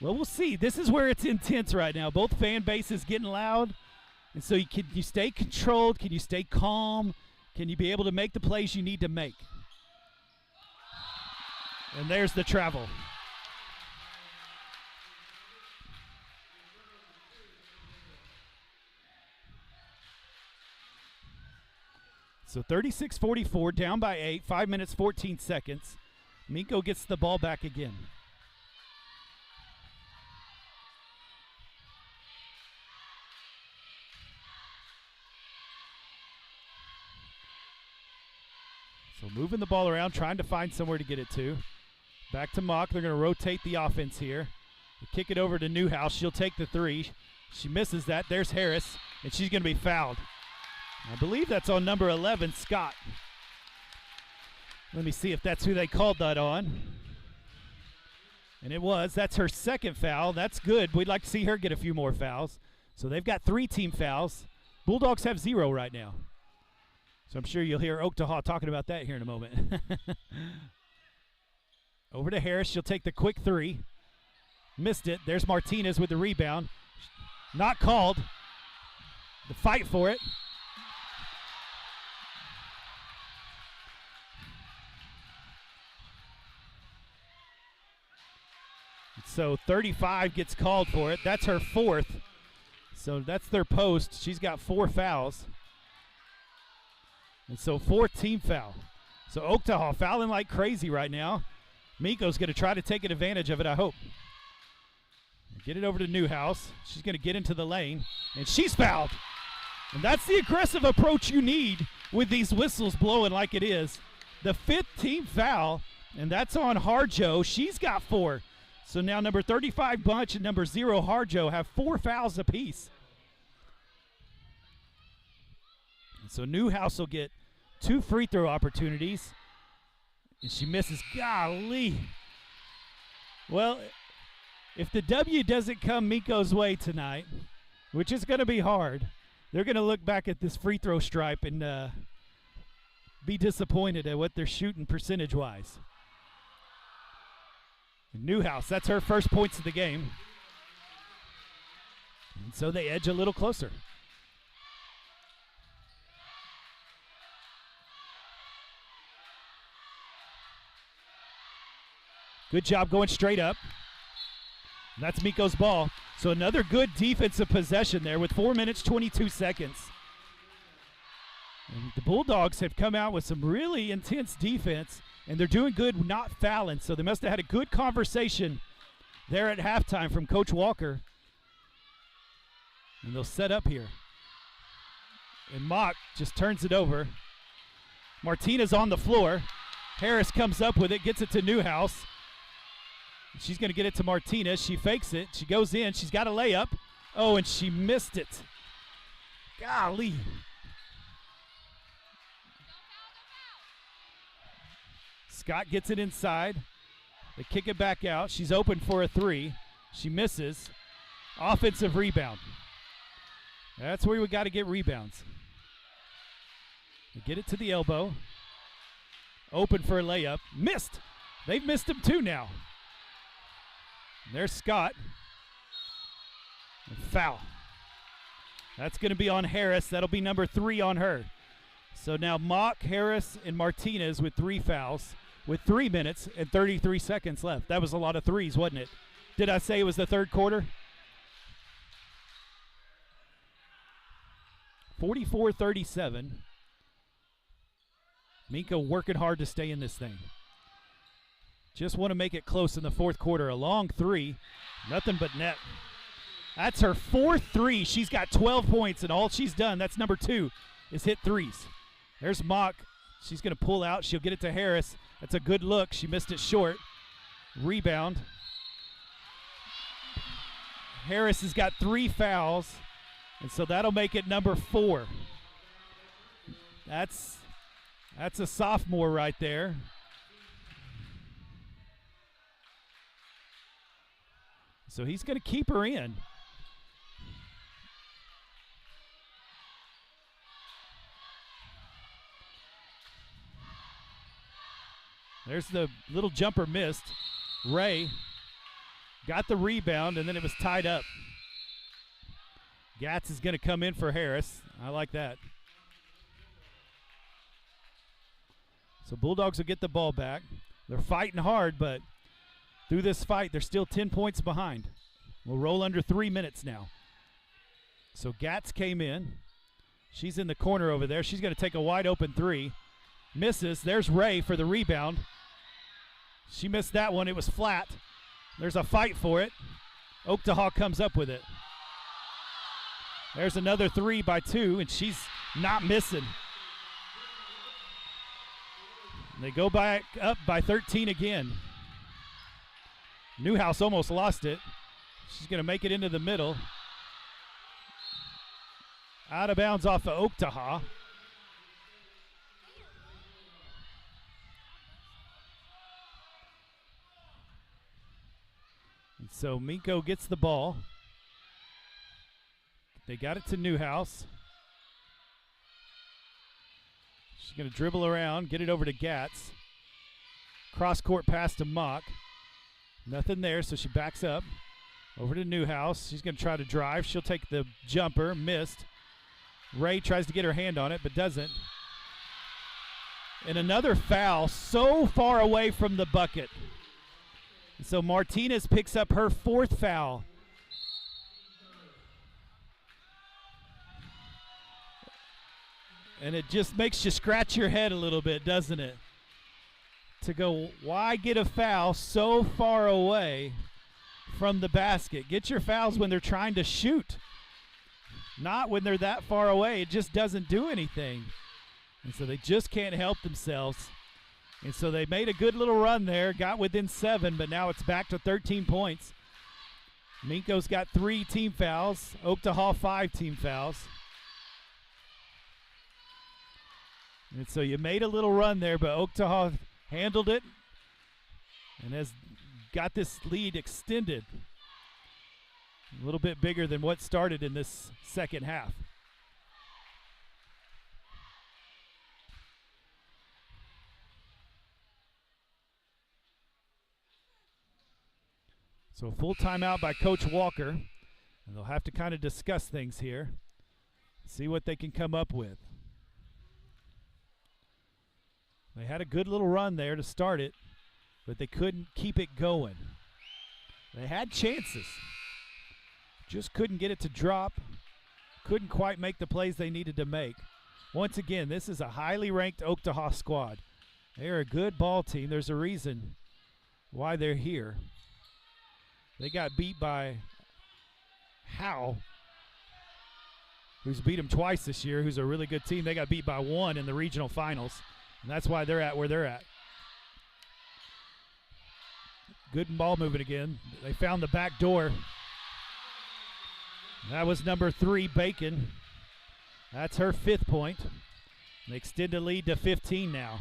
Well, we'll see. This is where it's intense right now. Both fan bases getting loud. And so can you stay controlled? Can you stay calm? Can you be able to make the plays you need to make? And there's the travel. So 36-44, down by 8, 5 minutes, 14 seconds. Minco gets the ball back again. So moving the ball around, trying to find somewhere to get it to. Back to Mock. They're going to rotate the offense here. They kick it over to Newhouse. She'll take the three. She misses that. There's Harris, and she's going to be fouled. I believe that's on number 11, Scott. Let me see if that's who they called that on. And it was. That's her second foul. That's good. We'd like to see her get a few more fouls. So they've got 3 team fouls. Bulldogs have 0 right now. So I'm sure you'll hear Oktaha talking about that here in a moment. Over to Harris. She'll take the quick 3. Missed it. There's Martinez with the rebound. Not called. The fight for it. So 35 gets called for it. That's her 4th. So that's their post. She's got 4 fouls. And so 4th team foul. So Oktaha fouling like crazy right now. Minco's going to try to take advantage of it, I hope. Get it over to Newhouse. She's going to get into the lane. And she's fouled. And that's the aggressive approach you need with these whistles blowing like it is. The 5th team foul, and that's on Harjo. She's got 4. So now number 35, Bunch, and number 0, Harjo, have 4 fouls apiece. And so Newhouse will get 2 free throw opportunities. And she misses. Golly. Well, if the W doesn't come Minco's way tonight, which is going to be hard, they're going to look back at this free throw stripe and be disappointed at what they're shooting percentage-wise. Newhouse, that's her first points of the game. And so they edge a little closer. Good job going straight up. And that's Minco's ball. So another good defensive possession there with 4 minutes, 22 seconds. And the Bulldogs have come out with some really intense defense. and they're doing good not fouling, so they must have had a good conversation there at halftime from Coach Walker. And they'll set up here. And Mock just turns it over. Martinez on the floor. Harris comes up with it, gets it to Newhouse. She's going to get it to Martinez. She fakes it. She goes in. She's got a layup. Oh, and she missed it. Golly. Scott gets it inside. They kick it back out. She's open for a three. She misses. Offensive rebound. That's where we got to get rebounds. They get it to the elbow. Open for a layup. Missed. They've missed him too now. There's Scott. And foul. That's going to be on Harris. That'll be number 3 on her. So now Mock, Harris, and Martinez with 3 fouls with 3 minutes and 33 seconds left. That was a lot of threes, wasn't it? Did I say it was the third quarter? 44-37. Minco working hard to stay in this thing. Just want to make it close in the fourth quarter. A long 3. Nothing but net. That's her 4th 3. She's got 12 points, and all she's done, that's number 2, is hit threes. There's Mock. She's going to pull out. She'll get it to Harris. That's a good look. She missed it short. Rebound. Harris has got 3 fouls, and so that'll make it number 4. That's a sophomore right there. So he's going to keep her in. There's the little jumper missed. Ray got the rebound, and then it was tied up. Gatz is going to come in for Harris. I like that. So Bulldogs will get the ball back. They're fighting hard, but through this fight, they're still 10 points behind. We'll roll under 3 minutes now. So Gatz came in. She's in the corner over there. She's going to take a wide open 3. Misses. There's Ray for the rebound. She missed that one. It was flat. There's a fight for it. Oktaha comes up with it. There's another 3 by 2, and she's not missing. They go back up by 13 again. Newhouse almost lost it. She's going to make it into the middle. Out of bounds off of Oktaha. And so Minco gets the ball. They got it to Newhouse. She's going to dribble around, get it over to Gatz. Cross-court pass to Mock. Nothing there, so she backs up. Over to Newhouse. She's going to try to drive. She'll take the jumper. Missed. Ray tries to get her hand on it, but doesn't. And another foul so far away from the bucket. So Martinez picks up her 4th foul. And it just makes you scratch your head a little bit, doesn't it? To go, why get a foul so far away from the basket? Get your fouls when they're trying to shoot, not when they're that far away. It just doesn't do anything. And so they just can't help themselves. And so they made a good little run there, got within 7, but now it's back to 13 points. Minco's got 3 team fouls, Oktaha 5 team fouls. And so you made a little run there, but Oktaha handled it and has got this lead extended a little bit bigger than what started in this second half. So a full timeout by Coach Walker, and they'll have to kind of discuss things here, see what they can come up with. They had a good little run there to start it, but they couldn't keep it going. They had chances, just couldn't get it to drop, couldn't quite make the plays they needed to make. Once again, this is a highly ranked Oktaha squad. They're a good ball team. There's a reason why they're here. They got beat by Howe, who's beat them twice this year, who's a really good team. They got beat by one in the regional finals, and that's why they're at where they're at. Good ball moving again. They found the back door. That was number 3, Bacon. That's her 5th point. They extend the lead to 15 now.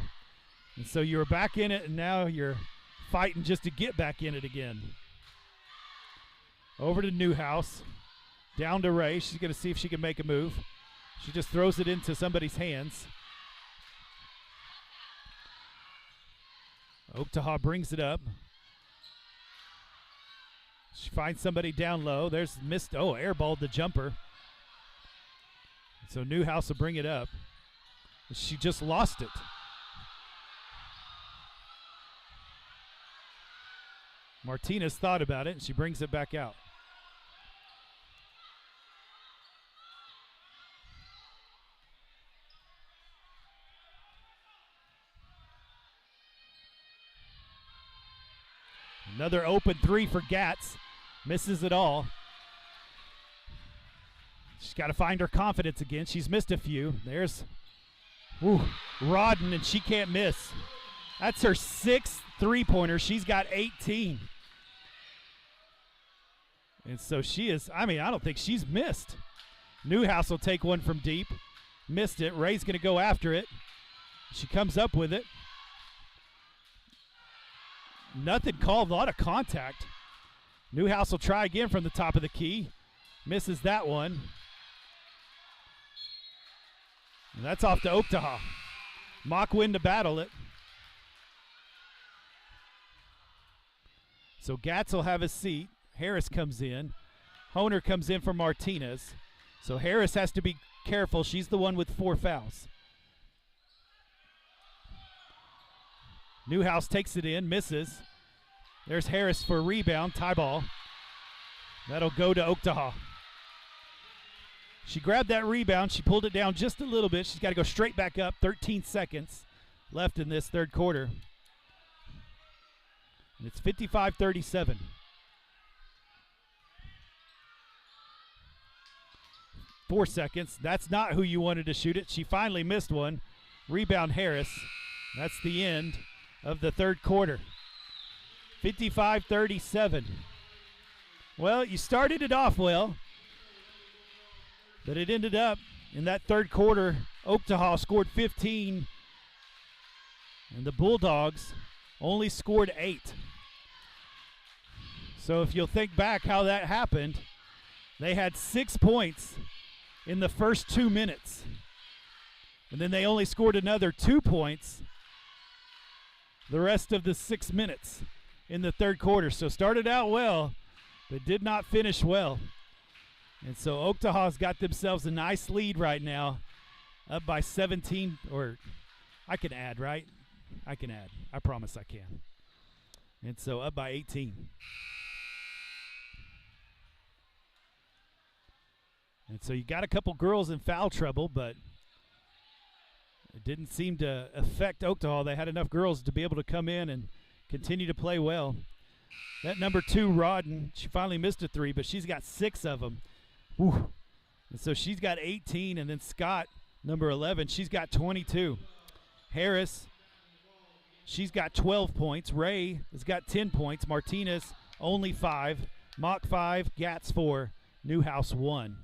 And so you were back in it, and now you're fighting just to get back in it again. Over to Newhouse. Down to Ray. She's going to see if she can make a move. She just throws it into somebody's hands. Oktaha brings it up. She finds somebody down low. There's missed. Oh, airballed the jumper. So Newhouse will bring it up. She just lost it. Martinez thought about it, and she brings it back out. Another open 3 for Gatz. Misses it all. She's got to find her confidence again. She's missed a few. There's Rodden, and she can't miss. That's her 6th three-pointer. She's got 18. And so she is, I don't think she's missed. Newhouse will take one from deep. Missed it. Ray's going to go after it. She comes up with it. Nothing called, a lot of contact. Newhouse will try again from the top of the key. Misses that one. And that's off to Oktaha. Mock win to battle it. So Gatz will have a seat. Harris comes in. Honer comes in for Martinez. So Harris has to be careful. She's the one with 4 fouls. Newhouse takes it in, misses. There's Harris for a rebound, tie ball. That'll go to Oktaha. She grabbed that rebound. She pulled it down just a little bit. She's got to go straight back up. 13 seconds left in this third quarter. And it's 55-37. Four seconds. That's not who you wanted to shoot it. She finally missed one. Rebound Harris. That's the end of the third quarter. 55-37. Well, you started it off well, but it ended up in that third quarter, Oktaha scored 15, and the Bulldogs only scored 8. So if you'll think back how that happened, they had 6 points in the first 2 minutes, and then they only scored another 2 points the rest of the 6 minutes in the third quarter. So started out well, but did not finish well. And so Oktaha's got themselves a nice lead right now, up by 17, or I can add, right? I can add. I promise I can. And so up by 18. And so you got a couple girls in foul trouble, but it didn't seem to affect Oktaha. They had enough girls to be able to come in and continue to play well. That number 2, Rodden, she finally missed a 3, but she's got 6 of them. Whew. And so she's got 18, and then Scott, number 11, she's got 22. Harris, she's got 12 points. Ray has got 10 points. Martinez, only 5. Mock 5, Gatz 4, Newhouse 1.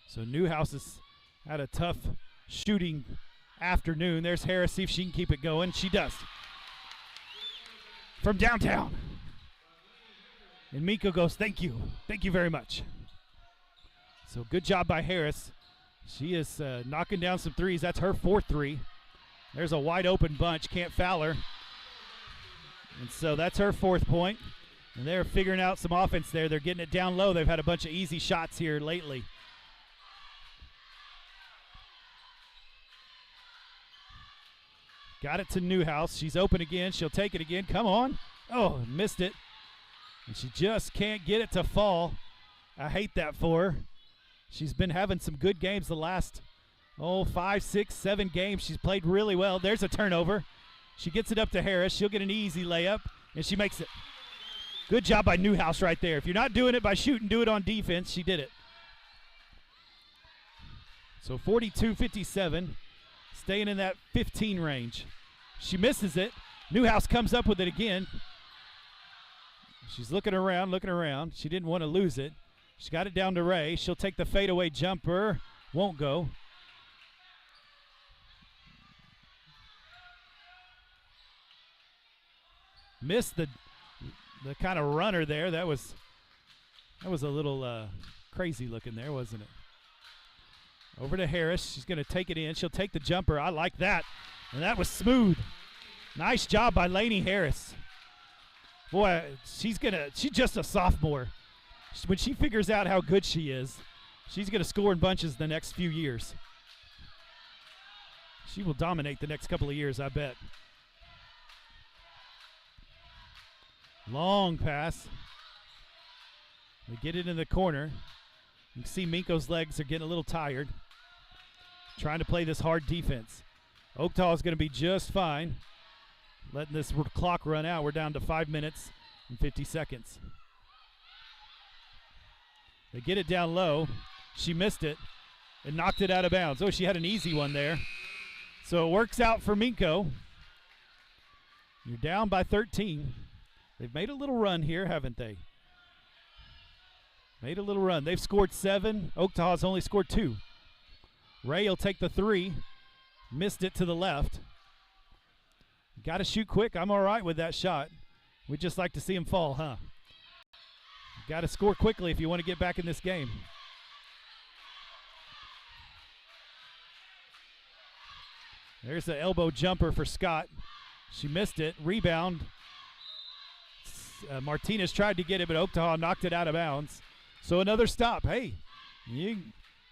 So Newhouse has had a tough shooting afternoon. There's Harris, see if she can keep it going. She does. From downtown. And Minco goes, thank you. Thank you very much. So good job by Harris. She is knocking down some threes. That's her 4th 3. There's a wide open bunch. Can't foul her. And so that's her 4th point. And they're figuring out some offense there. They're getting it down low. They've had a bunch of easy shots here lately. Got it to Newhouse. She's open again. She'll take it again. Come on. Oh, missed it. And she just can't get it to fall. I hate that for her. She's been having some good games the last, 5, 6, 7 games. She's played really well. There's a turnover. She gets it up to Harris. She'll get an easy layup, and she makes it. Good job by Newhouse right there. If you're not doing it by shooting, do it on defense. She did it. So 42-57, staying in that 15 range. She misses it. Newhouse comes up with it again. She's looking around. She didn't want to lose it. She got it down to Ray. She'll take the fadeaway jumper. Won't go. Missed the kind of runner there. That was a little crazy looking there, wasn't it? Over to Harris. She's going to take it in. She'll take the jumper. I like that. And that was smooth. Nice job by Lainey Harris. Boy, she's just a sophomore. When she figures out how good she is, she's going to score in bunches the next few years. She will dominate the next couple of years, I bet. Long pass. They get it in the corner. You can see Minco's legs are getting a little tired. Trying to play this hard defense. Oktaha is going to be just fine. Letting this clock run out. We're down to 5 minutes and 50 seconds. They get it down low. She missed it and knocked it out of bounds. Oh, she had an easy one there. So it works out for Minco. You're down by 13. They've made a little run here, haven't they? Made a little run. They've scored 7. Oktaha's only scored 2. Ray will take the 3. Missed it to the left. Got to shoot quick. I'm all right with that shot. We'd just like to see him fall, huh? Got to score quickly if you want to get back in this game. There's the elbow jumper for Scott. She missed it. Rebound. Martinez tried to get it, but Oktaha knocked it out of bounds. So another stop. Hey, you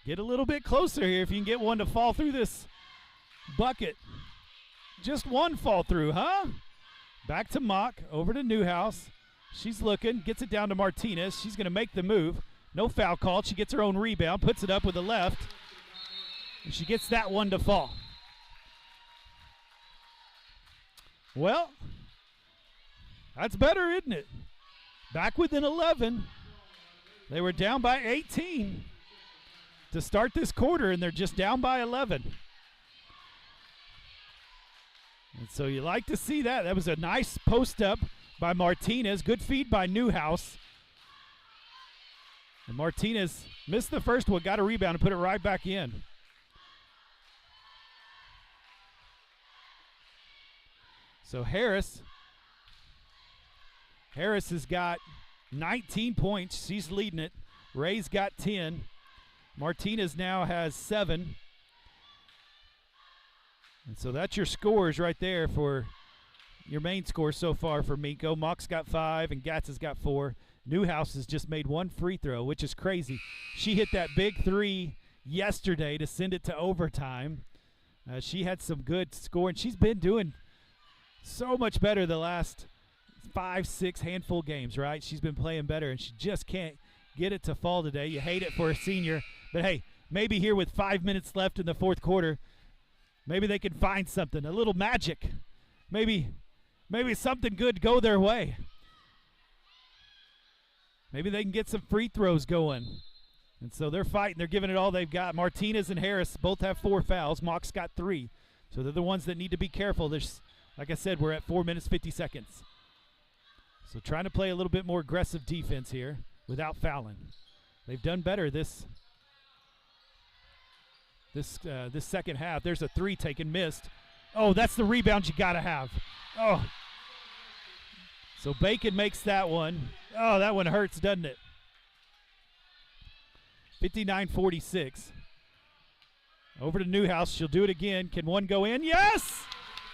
get a little bit closer here if you can get one to fall through this bucket. Just one fall through, huh? Back to Mock, over to Newhouse. She's looking, gets it down to Martinez. She's going to make the move. No foul called. She gets her own rebound, puts it up with the left. And she gets that one to fall. Well, that's better, isn't it? Back within 11. They were down by 18 to start this quarter, and they're just down by 11. And so you like to see that. That was a nice post up by Martinez. Good feed by Newhouse. And Martinez missed the first one, got a rebound, and put it right back in. So Harris has got 19 points. She's leading it. Ray's got 10. Martinez now has 7. And so that's your scores right there for your main score so far for Minco. Mock's got 5 and Gatz has got 4. Newhouse has just made 1 free throw, which is crazy. She hit that big 3 yesterday to send it to overtime. She had some good scoring. She's been doing so much better the last 5, 6 handful games, right? She's been playing better, and she just can't get it to fall today. You hate it for a senior, but hey, maybe here with 5 minutes left in the fourth quarter, maybe they can find something, a little magic. Maybe something good go their way. Maybe they can get some free throws going. And so they're fighting. They're giving it all they've got. Martinez and Harris both have 4 fouls. Mock's got 3. So they're the ones that need to be careful. There's, like I said, we're at 4 minutes, 50 seconds. So trying to play a little bit more aggressive defense here without fouling. They've done better this second half. There's a 3 taken, missed. Oh, that's the rebound you got to have. Oh. So Bacon makes that one. Oh, that one hurts, doesn't it? 59-46. Over to Newhouse. She'll do it again. Can one go in? Yes!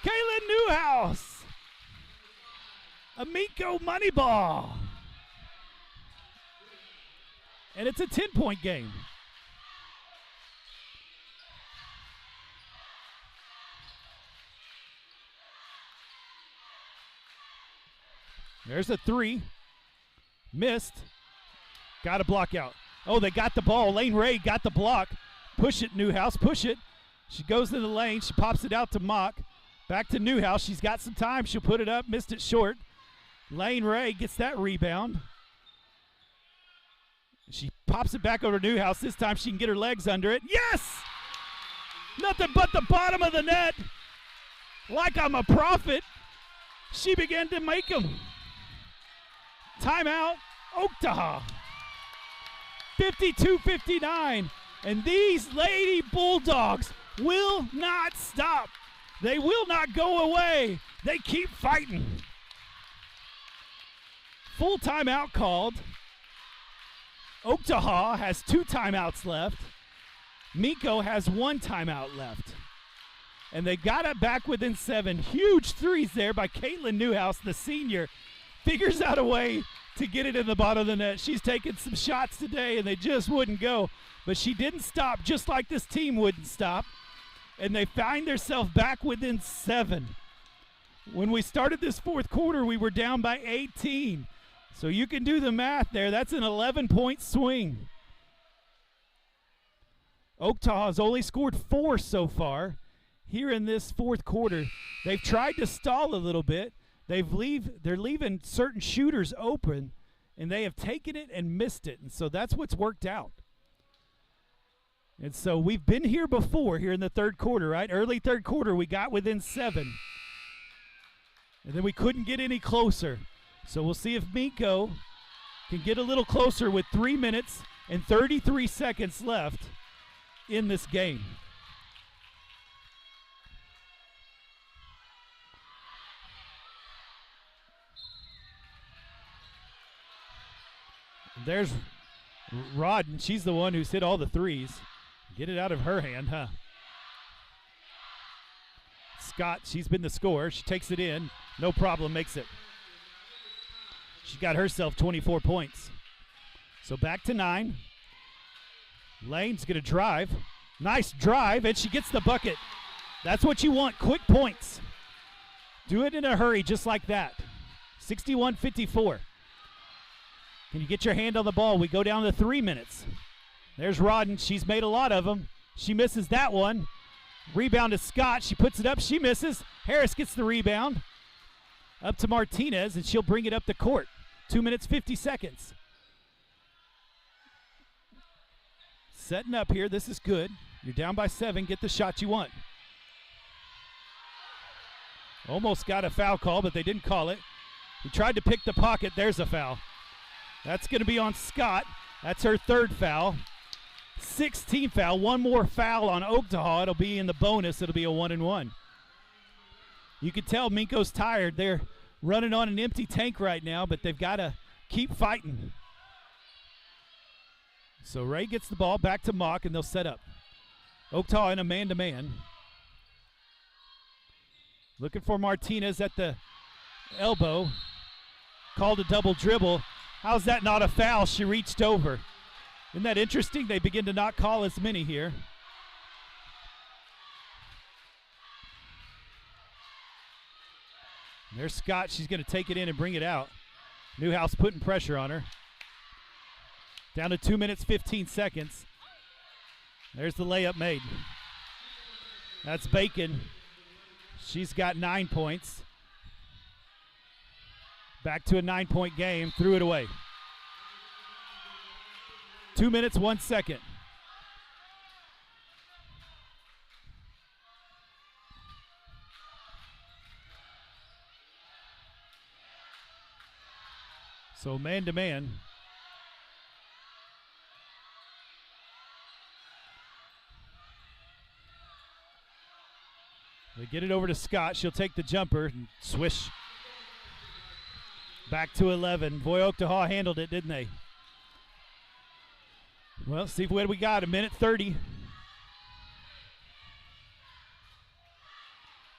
Kaylin Newhouse. A Minco money ball. And it's a 10-point game. There's a 3. Missed. Got a block out. Oh, they got the ball. Lane Ray got the block. Push it, Newhouse, push it. She goes to the lane. She pops it out to Mock. Back to Newhouse. She's got some time. She'll put it up. Missed it short. Lane Ray gets that rebound. She pops it back over to Newhouse. This time she can get her legs under it. Yes! Nothing but the bottom of the net. Like I'm a prophet. She began to make them. Timeout, Oktaha. 52-59. And these Lady Bulldogs will not stop. They will not go away. They keep fighting. Full timeout called. Oktaha has 2 timeouts left. Minco has 1 timeout left. And they got it back within 7. Huge threes there by Caitlin Newhouse, the senior. Figures out a way to get it in the bottom of the net. She's taken some shots today, and they just wouldn't go. But she didn't stop, just like this team wouldn't stop. And they find themselves back within 7. When we started this fourth quarter, we were down by 18. So you can do the math there. That's an 11-point swing. Oktaha has only scored 4 so far here in this fourth quarter. They've tried to stall a little bit. They're leaving certain shooters open, and they have taken it and missed it. And so that's what's worked out. And so we've been here before here in the third quarter, right? Early third quarter, we got within 7. And then we couldn't get any closer. So we'll see if Minco can get a little closer with 3 minutes and 33 seconds left in this game. There's Rodden. She's the one who's hit all the threes. Get it out of her hand, huh? Scott, she's been the scorer. She takes it in. No problem, makes it. She got herself 24 points. So back to 9. Lane's going to drive. Nice drive, and she gets the bucket. That's what you want, quick points. Do it in a hurry just like that. 61-54. Can you get your hand on the ball? We go down to 3 minutes. There's Rodden. She's made a lot of them. She misses that one. Rebound to Scott. She puts it up. She misses. Harris gets the rebound. Up to Martinez, and she'll bring it up the court. 2 minutes, 50 seconds. Setting up here. This is good. You're down by 7. Get the shot you want. Almost got a foul call, but they didn't call it. He tried to pick the pocket. There's a foul. That's going to be on Scott. That's her 3rd foul. 16th foul. One more foul on Oktaha. It'll be in the bonus. It'll be a 1-and-1. You can tell Minco's tired. They're running on an empty tank right now, but they've got to keep fighting. So Ray gets the ball back to Mock, and they'll set up. Oktaha in a man-to-man. Looking for Martinez at the elbow. Called a double dribble. How's that not a foul? She reached over. Isn't that interesting? They begin to not call as many here. And there's Scott. She's going to take it in and bring it out. Newhouse putting pressure on her. Down to 2 minutes, 15 seconds. There's the layup made. That's Bacon. She's got 9 points. Back to a 9-point game. Threw it away. 2 minutes, 1 second. So man-to-man. They get it over to Scott. She'll take the jumper and swish. Back to 11. Boy, Oktaha handled it, didn't they? Well, see what we got. 1:30.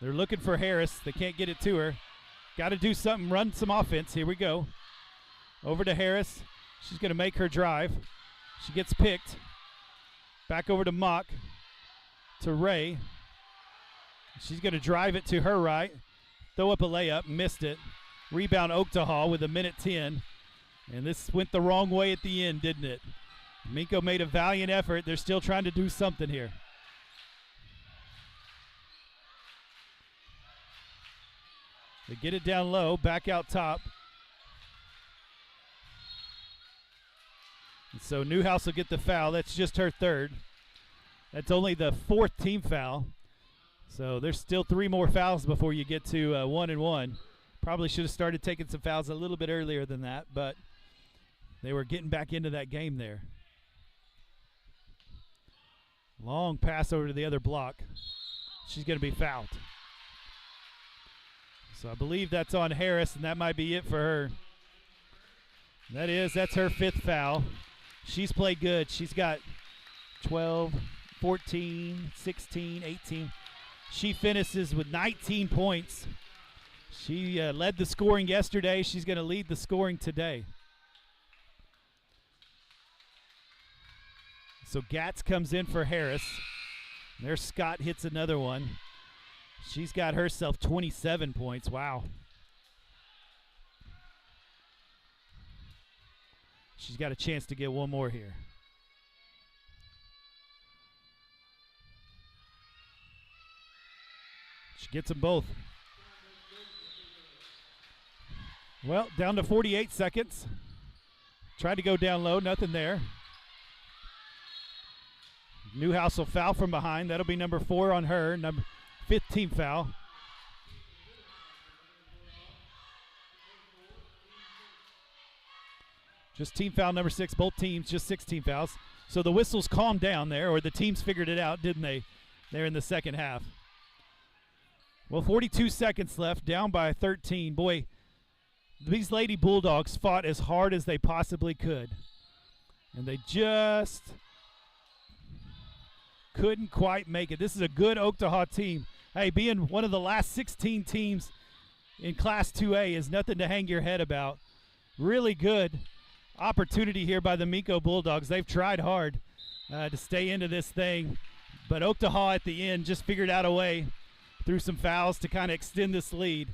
They're looking for Harris. They can't get it to her. Got to do something, run some offense. Here we go. Over to Harris. She's going to make her drive. She gets picked. Back over to Mock. To Ray. She's going to drive it to her right. Throw up a layup. Missed it. Rebound Oktaha with 1:10. And this went the wrong way at the end, didn't it? Minco made a valiant effort. They're still trying to do something here. They get it down low, back out top. And so Newhouse will get the foul. That's just her third. That's only the fourth team foul. So there's still 3 more fouls before you get to 1-1. Probably should have started taking some fouls a little bit earlier than that, but they were getting back into that game there. Long pass over to the other block. She's going to be fouled. So I believe that's on Harris, and that might be it for her. That's her 5th foul. She's played good. She's got 12, 14, 16, 18. She finishes with 19 points. She led the scoring yesterday. She's going to lead the scoring today. So Gatz comes in for Harris. There's Scott hits another one. She's got herself 27 points. Wow. She's got a chance to get one more here. She gets them both. Well, down to 48 seconds. Tried to go down low, nothing there. Newhouse will foul from behind. That'll be number 4 on her, number 5th team foul. Just team foul number 6, both teams, just 6 team fouls. So the whistles calmed down there, or the teams figured it out, didn't they? There in the second half. Well, 42 seconds left, down by 13. Boy, these Lady Bulldogs fought as hard as they possibly could. And they just couldn't quite make it. This is a good Oktaha team. Hey, being one of the last 16 teams in Class 2A is nothing to hang your head about. Really good opportunity here by the Minco Bulldogs. They've tried hard to stay into this thing, but Oktaha at the end just figured out a way through some fouls to kind of extend this lead.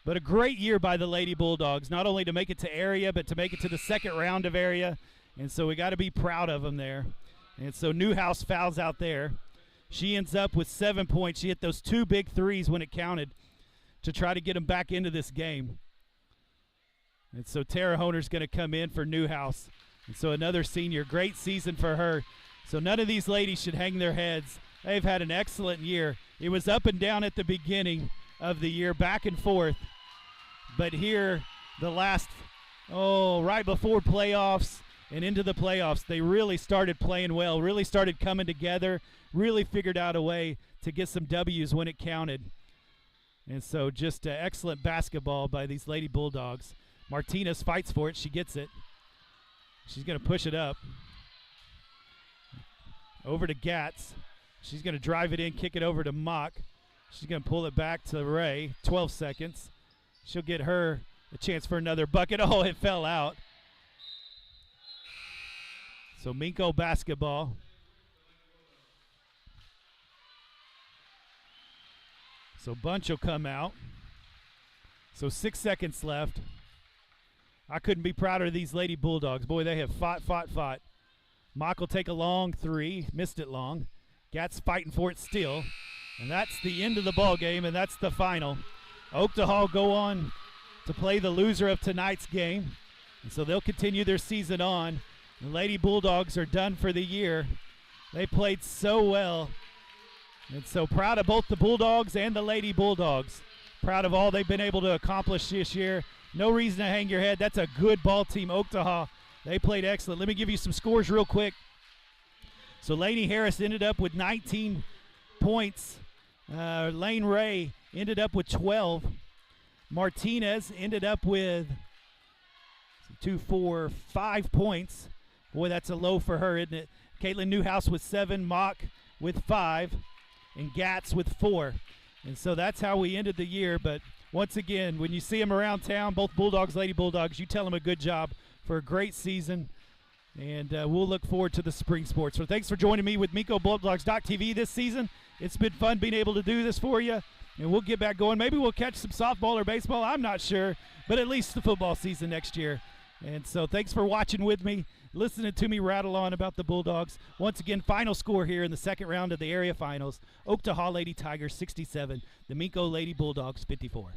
But a great year by the Lady Bulldogs, not only to make it to area, but to make it to the second round of area. And so we got to be proud of them there. And so Newhouse fouls out there. She ends up with 7 points. She hit those 2 big threes when it counted to try to get them back into this game. And so Tara Honer's going to come in for Newhouse. And so another senior, great season for her. So none of these ladies should hang their heads. They've had an excellent year. It was up and down at the beginning of the year, back and forth. But here, the last, right before playoffs and into the playoffs, they really started playing well, really started coming together, really figured out a way to get some W's when it counted. And so just excellent basketball by these Lady Bulldogs. Martinez fights for it. She gets it. She's going to push it up. Over to Gatz. She's going to drive it in, kick it over to Mock. She's going to pull it back to Ray. 12 seconds. She'll get her a chance for another bucket. Oh, it fell out. So Minco basketball. So Bunch will come out. So 6 seconds left. I couldn't be prouder of these Lady Bulldogs. Boy, they have fought. Mock will take a long three. Missed it long. Gat's fighting for it still. And that's the end of the ball game, and that's the final. Oktaha will go on to play the loser of tonight's game. And so they'll continue their season on. The Lady Bulldogs are done for the year. They played so well. And so proud of both the Bulldogs and the Lady Bulldogs. Proud of all they've been able to accomplish this year. No reason to hang your head. That's a good ball team, Oktaha. They played excellent. Let me give you some scores real quick. So Lainey Harris ended up with 19 points. Lane Ray ended up with 12. Martinez ended up with 5 points. Boy, that's a low for her, isn't it? Caitlin Newhouse with 7, Mock with 5, and Gatz with 4. And so that's how we ended the year. But once again, when you see them around town, both Bulldogs, Lady Bulldogs, you tell them a good job for a great season. And we'll look forward to the spring sports. So thanks for joining me with MincoBulldogs.tv this season. It's been fun being able to do this for you. And we'll get back going. Maybe we'll catch some softball or baseball. I'm not sure. But at least the football season next year. And so thanks for watching with me, listening to me rattle on about the Bulldogs. Once again, final score here in the second round of the area finals. Oktaha Lady Tigers 67, the Minco Lady Bulldogs 54.